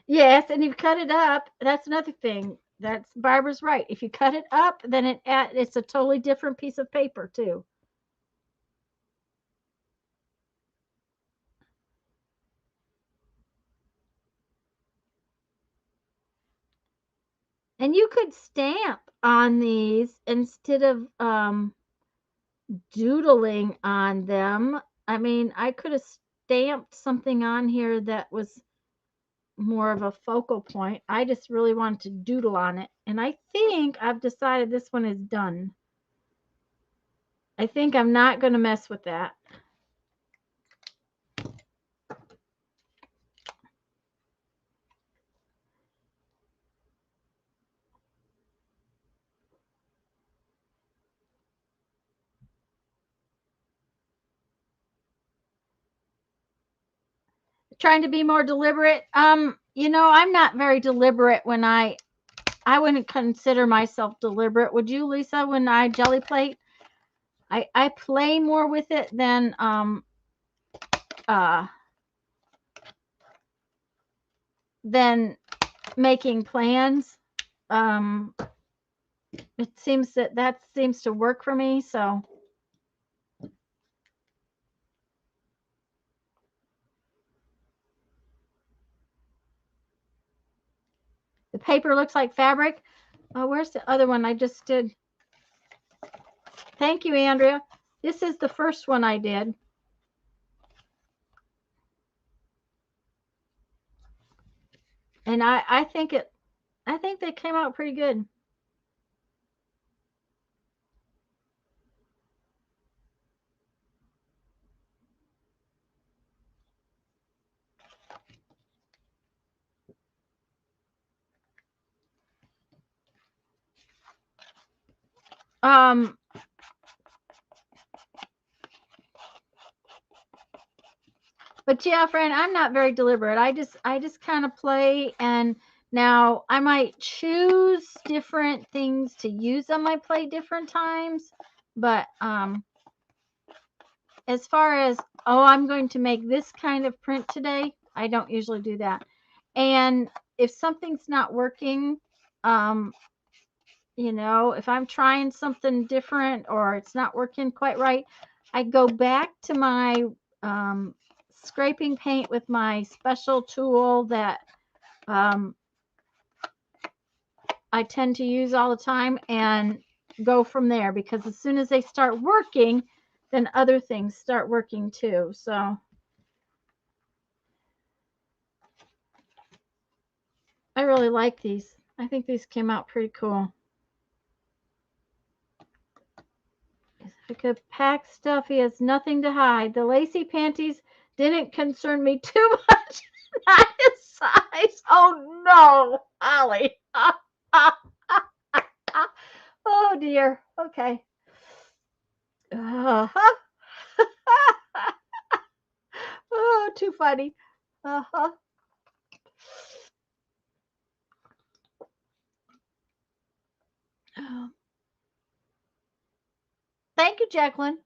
Yes, and you cut it up. That's another thing. That's Barbara's right. If you cut it up, then it's a totally different piece of paper too. And you could stamp on these instead of doodling on them. I mean, I could have stamped something on here that was more of a focal point. I just really wanted to doodle on it. And I think I've decided this one is done. I think I'm not going to mess with that. Trying to be more deliberate. I'm not very deliberate when I wouldn't consider myself deliberate. Would you, Lisa, when I jelly plate? I play more with it than uh than making plans. It seems that seems to work for me, so the paper looks like fabric. Where's the other one I just did? Thank you, Andrea. This is the first one I did. And I think they came out pretty good. Um, but yeah, friend, I'm not very deliberate. I just kind of play, and now I might choose different things to use on my plate different times, but as far as, oh, I'm going to make this kind of print today, I don't usually do that. And if something's not working, um if I'm trying something different or it's not working quite right, I go back to my scraping paint with my special tool that I tend to use all the time and go from there, because as soon as they start working, then other things start working too. So I really like these. I think these came out pretty cool. If I could pack stuff, he has nothing to hide. The lacy panties didn't concern me too much. Not his size. Oh no, Ollie. Oh dear. Okay. Uh-huh. Oh, too funny. Uh-huh. Thank you, Jacqueline.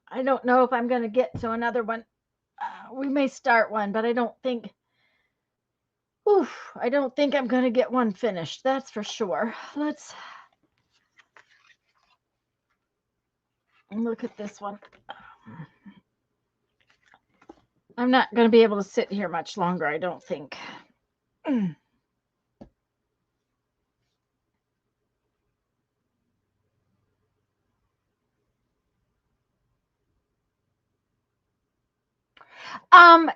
I don't know if I'm going to get to another one. We may start one, but I don't think. Oof, I don't think I'm going to get one finished. That's for sure. Let's look at this one. I'm not going to be able to sit here much longer, I don't think. Um,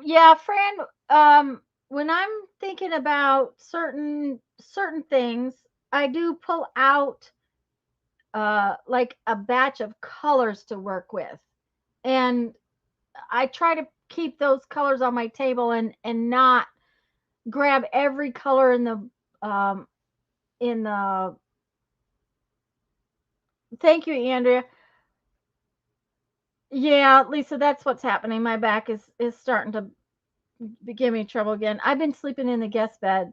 yeah, Fran, when I'm thinking about certain things, I do pull out like a batch of colors to work with. And I try to keep those colors on my table and not grab every color in the thank you, Andrea. Yeah, Lisa, that's what's happening. My back is starting to give me trouble again. I've been sleeping in the guest bed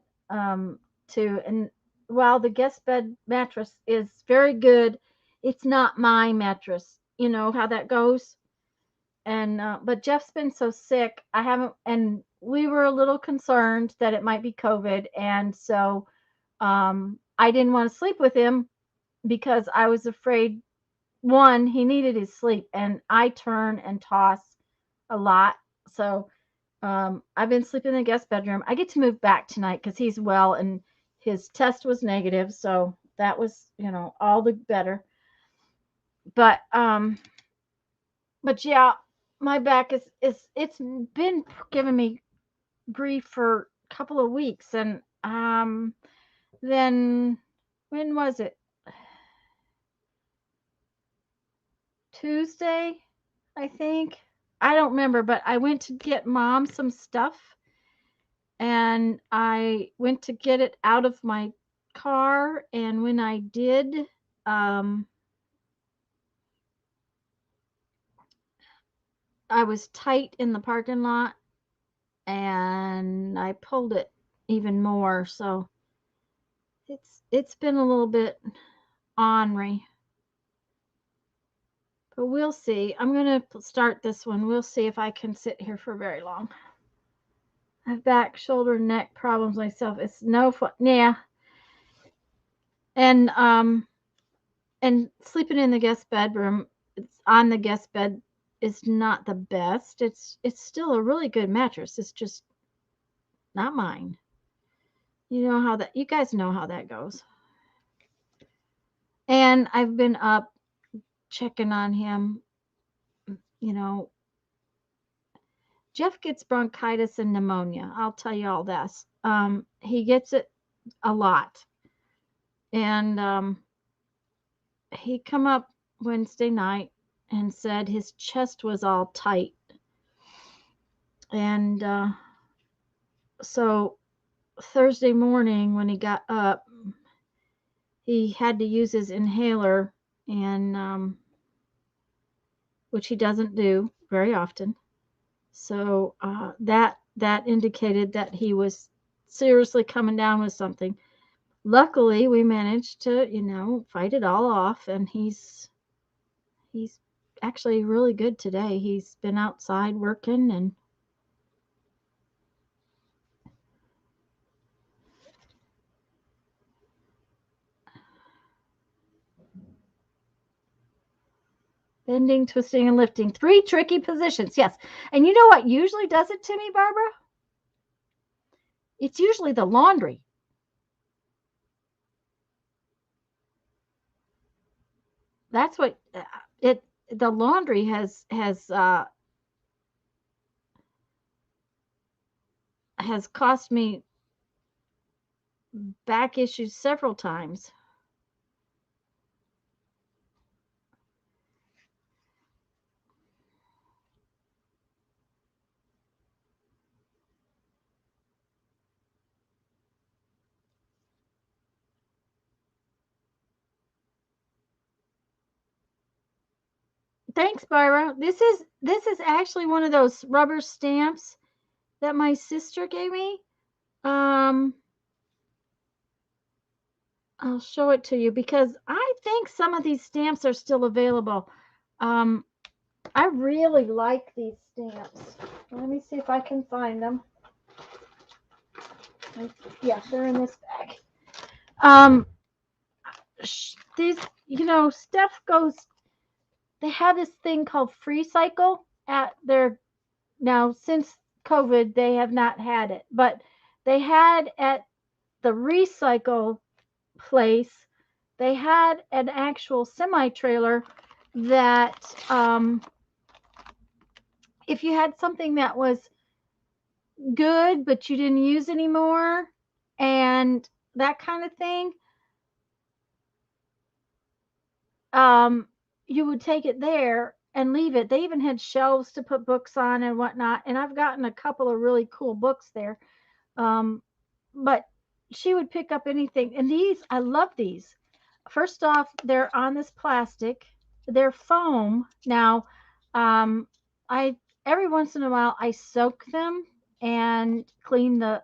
too, and while the guest bed mattress is very good, it's not my mattress. You know how that goes. And but Jeff's been so sick. I haven't, and we were a little concerned that it might be COVID, and so I didn't want to sleep with him because I was afraid. One, he needed his sleep, and I turn and toss a lot, so I've been sleeping in the guest bedroom. I get to move back tonight because he's well and his test was negative, so that was, all the better. But yeah, my back is it's been giving me grief for a couple of weeks, and then when was it? Tuesday, I think. I don't remember, but I went to get mom some stuff and I went to get it out of my car. And when I did, um, I was tight in the parking lot and I pulled it even more. So it's been a little bit ornery, but we'll see. I'm gonna start this one. We'll see if I can sit here for very long. I have back, shoulder, neck problems myself. It's no fun. Yeah, and sleeping in the guest bedroom, it's on the guest bed is not the best. It's still a really good mattress. It's just not mine. You guys know how that goes. And I've been up checking on him. You know, Jeff gets bronchitis and pneumonia. I'll tell you all this. He gets it a lot. And he come up Wednesday night and said his chest was all tight. And so Thursday morning when he got up, he had to use his inhaler, and which he doesn't do very often. So that indicated that he was seriously coming down with something. Luckily, we managed to fight it all off, and he's actually really good today. He's been outside working and bending, twisting, and lifting. 3 tricky positions. Yes. And you know what usually does it to me, Barbara? It's usually the laundry. That's what the laundry has cost me back issues several times. Thanks, Byra. This is actually one of those rubber stamps that my sister gave me. Um, I'll show it to you because I think some of these stamps are still available. Um, I really like these stamps. Let me see if I can find them. Yeah, they're in this bag. Um, these, Steph goes. They have this thing called Free Cycle at their now since COVID. They have not had it, but they had at the recycle place. They had an actual semi trailer that if you had something that was good but you didn't use anymore and that kind of thing, um, you would take it there and leave it. They even had shelves to put books on and whatnot. And I've gotten a couple of really cool books there. Um, but she would pick up anything. And these, I love these. First off, they're on this plastic. They're foam. Now, I every once in a while I soak them and clean the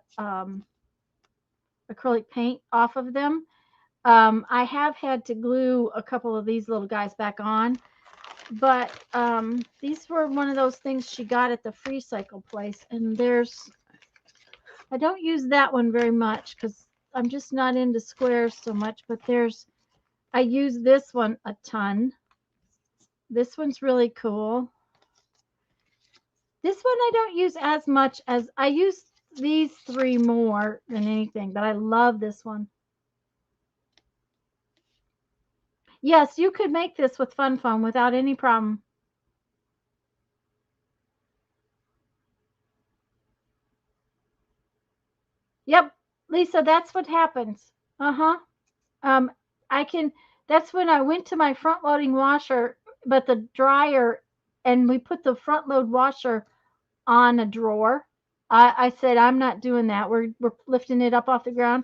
acrylic paint off of them. I have had to glue a couple of these little guys back on, but these were one of those things she got at the Free Cycle place. And I don't use that one very much because I'm just not into squares so much, but I use this one a ton. This one's really cool. This one I don't use as much as I use these three more than anything, but I love this one. Yes, you could make this with Fun Foam without any problem. Yep, Lisa, that's what happens. Uh-huh. Um, I can, that's when I went to my front loading washer, but the dryer, and we put the front load washer on a drawer. I said, I'm not doing that. We're lifting it up off the ground.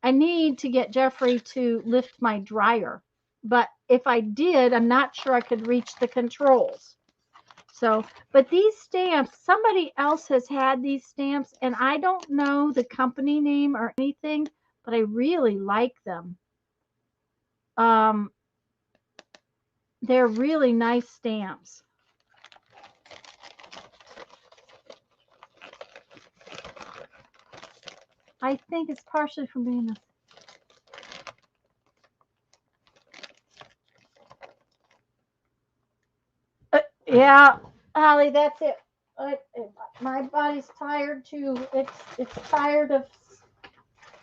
I need to get Jeffrey to lift my dryer. But if I did, I'm not sure I could reach the controls. So, but these stamps, somebody else has had these stamps, and I don't know the company name or anything, but I really like them. Um, they're really nice stamps. I think it's partially from being yeah, Holly, that's it. My body's tired too. It's tired of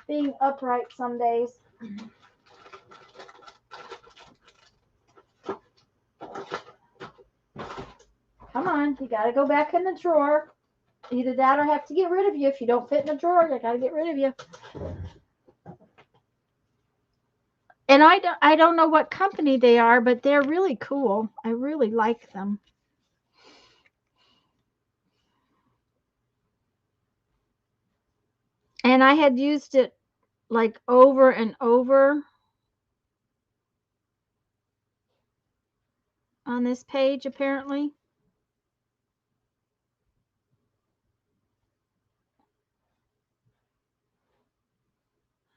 being upright some days. Come on, you got to go back in the drawer. Either that or have to get rid of you. If you don't fit in the drawer, I got to get rid of you. And I don't know what company they are, but they're really cool. I really like them. And I had used it like over and over on this page apparently.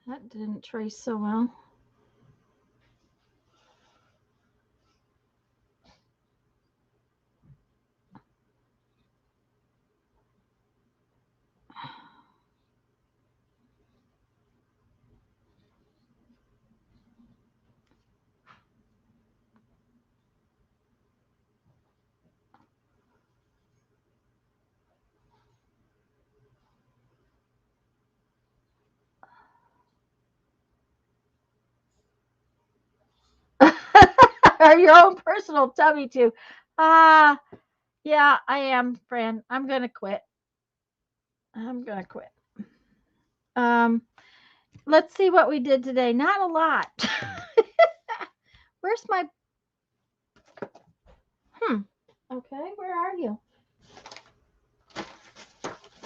That didn't trace so well. Or your own personal tummy too. Ah, yeah, I am, friend. I'm gonna quit. I'm gonna quit. Um, let's see what we did today. Not a lot. Where's my... Okay, where are you?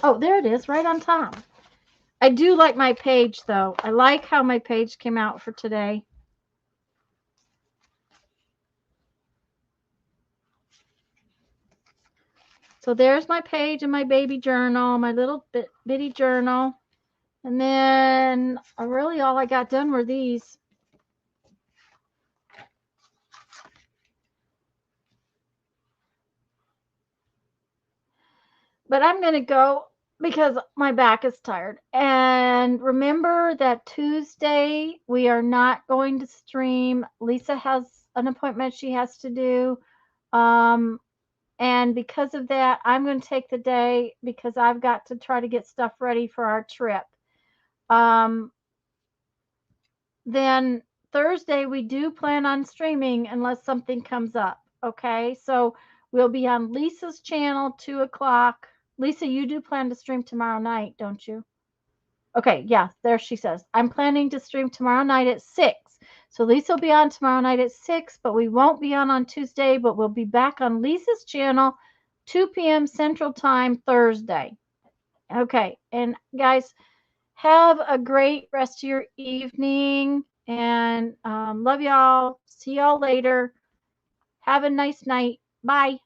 Oh, there it is, right on top. I do like my page, though. I like how my page came out for today. So there's my page and my baby journal, my little bitty journal. And then really all I got done were these. But I'm going to go because my back is tired. And remember that Tuesday we are not going to stream. Lisa has an appointment she has to do. And because of that, I'm going to take the day because I've got to try to get stuff ready for our trip. Then Thursday, we do plan on streaming unless something comes up. Okay. So we'll be on Lisa's channel, 2 o'clock. Lisa, you do plan to stream tomorrow night, don't you? Okay. Yeah. There she says, I'm planning to stream tomorrow night at 6. So Lisa will be on tomorrow night at 6, but we won't be on Tuesday, but we'll be back on Lisa's channel, 2 p.m. Central Time, Thursday. Okay. And guys, have a great rest of your evening. And love y'all. See y'all later. Have a nice night. Bye.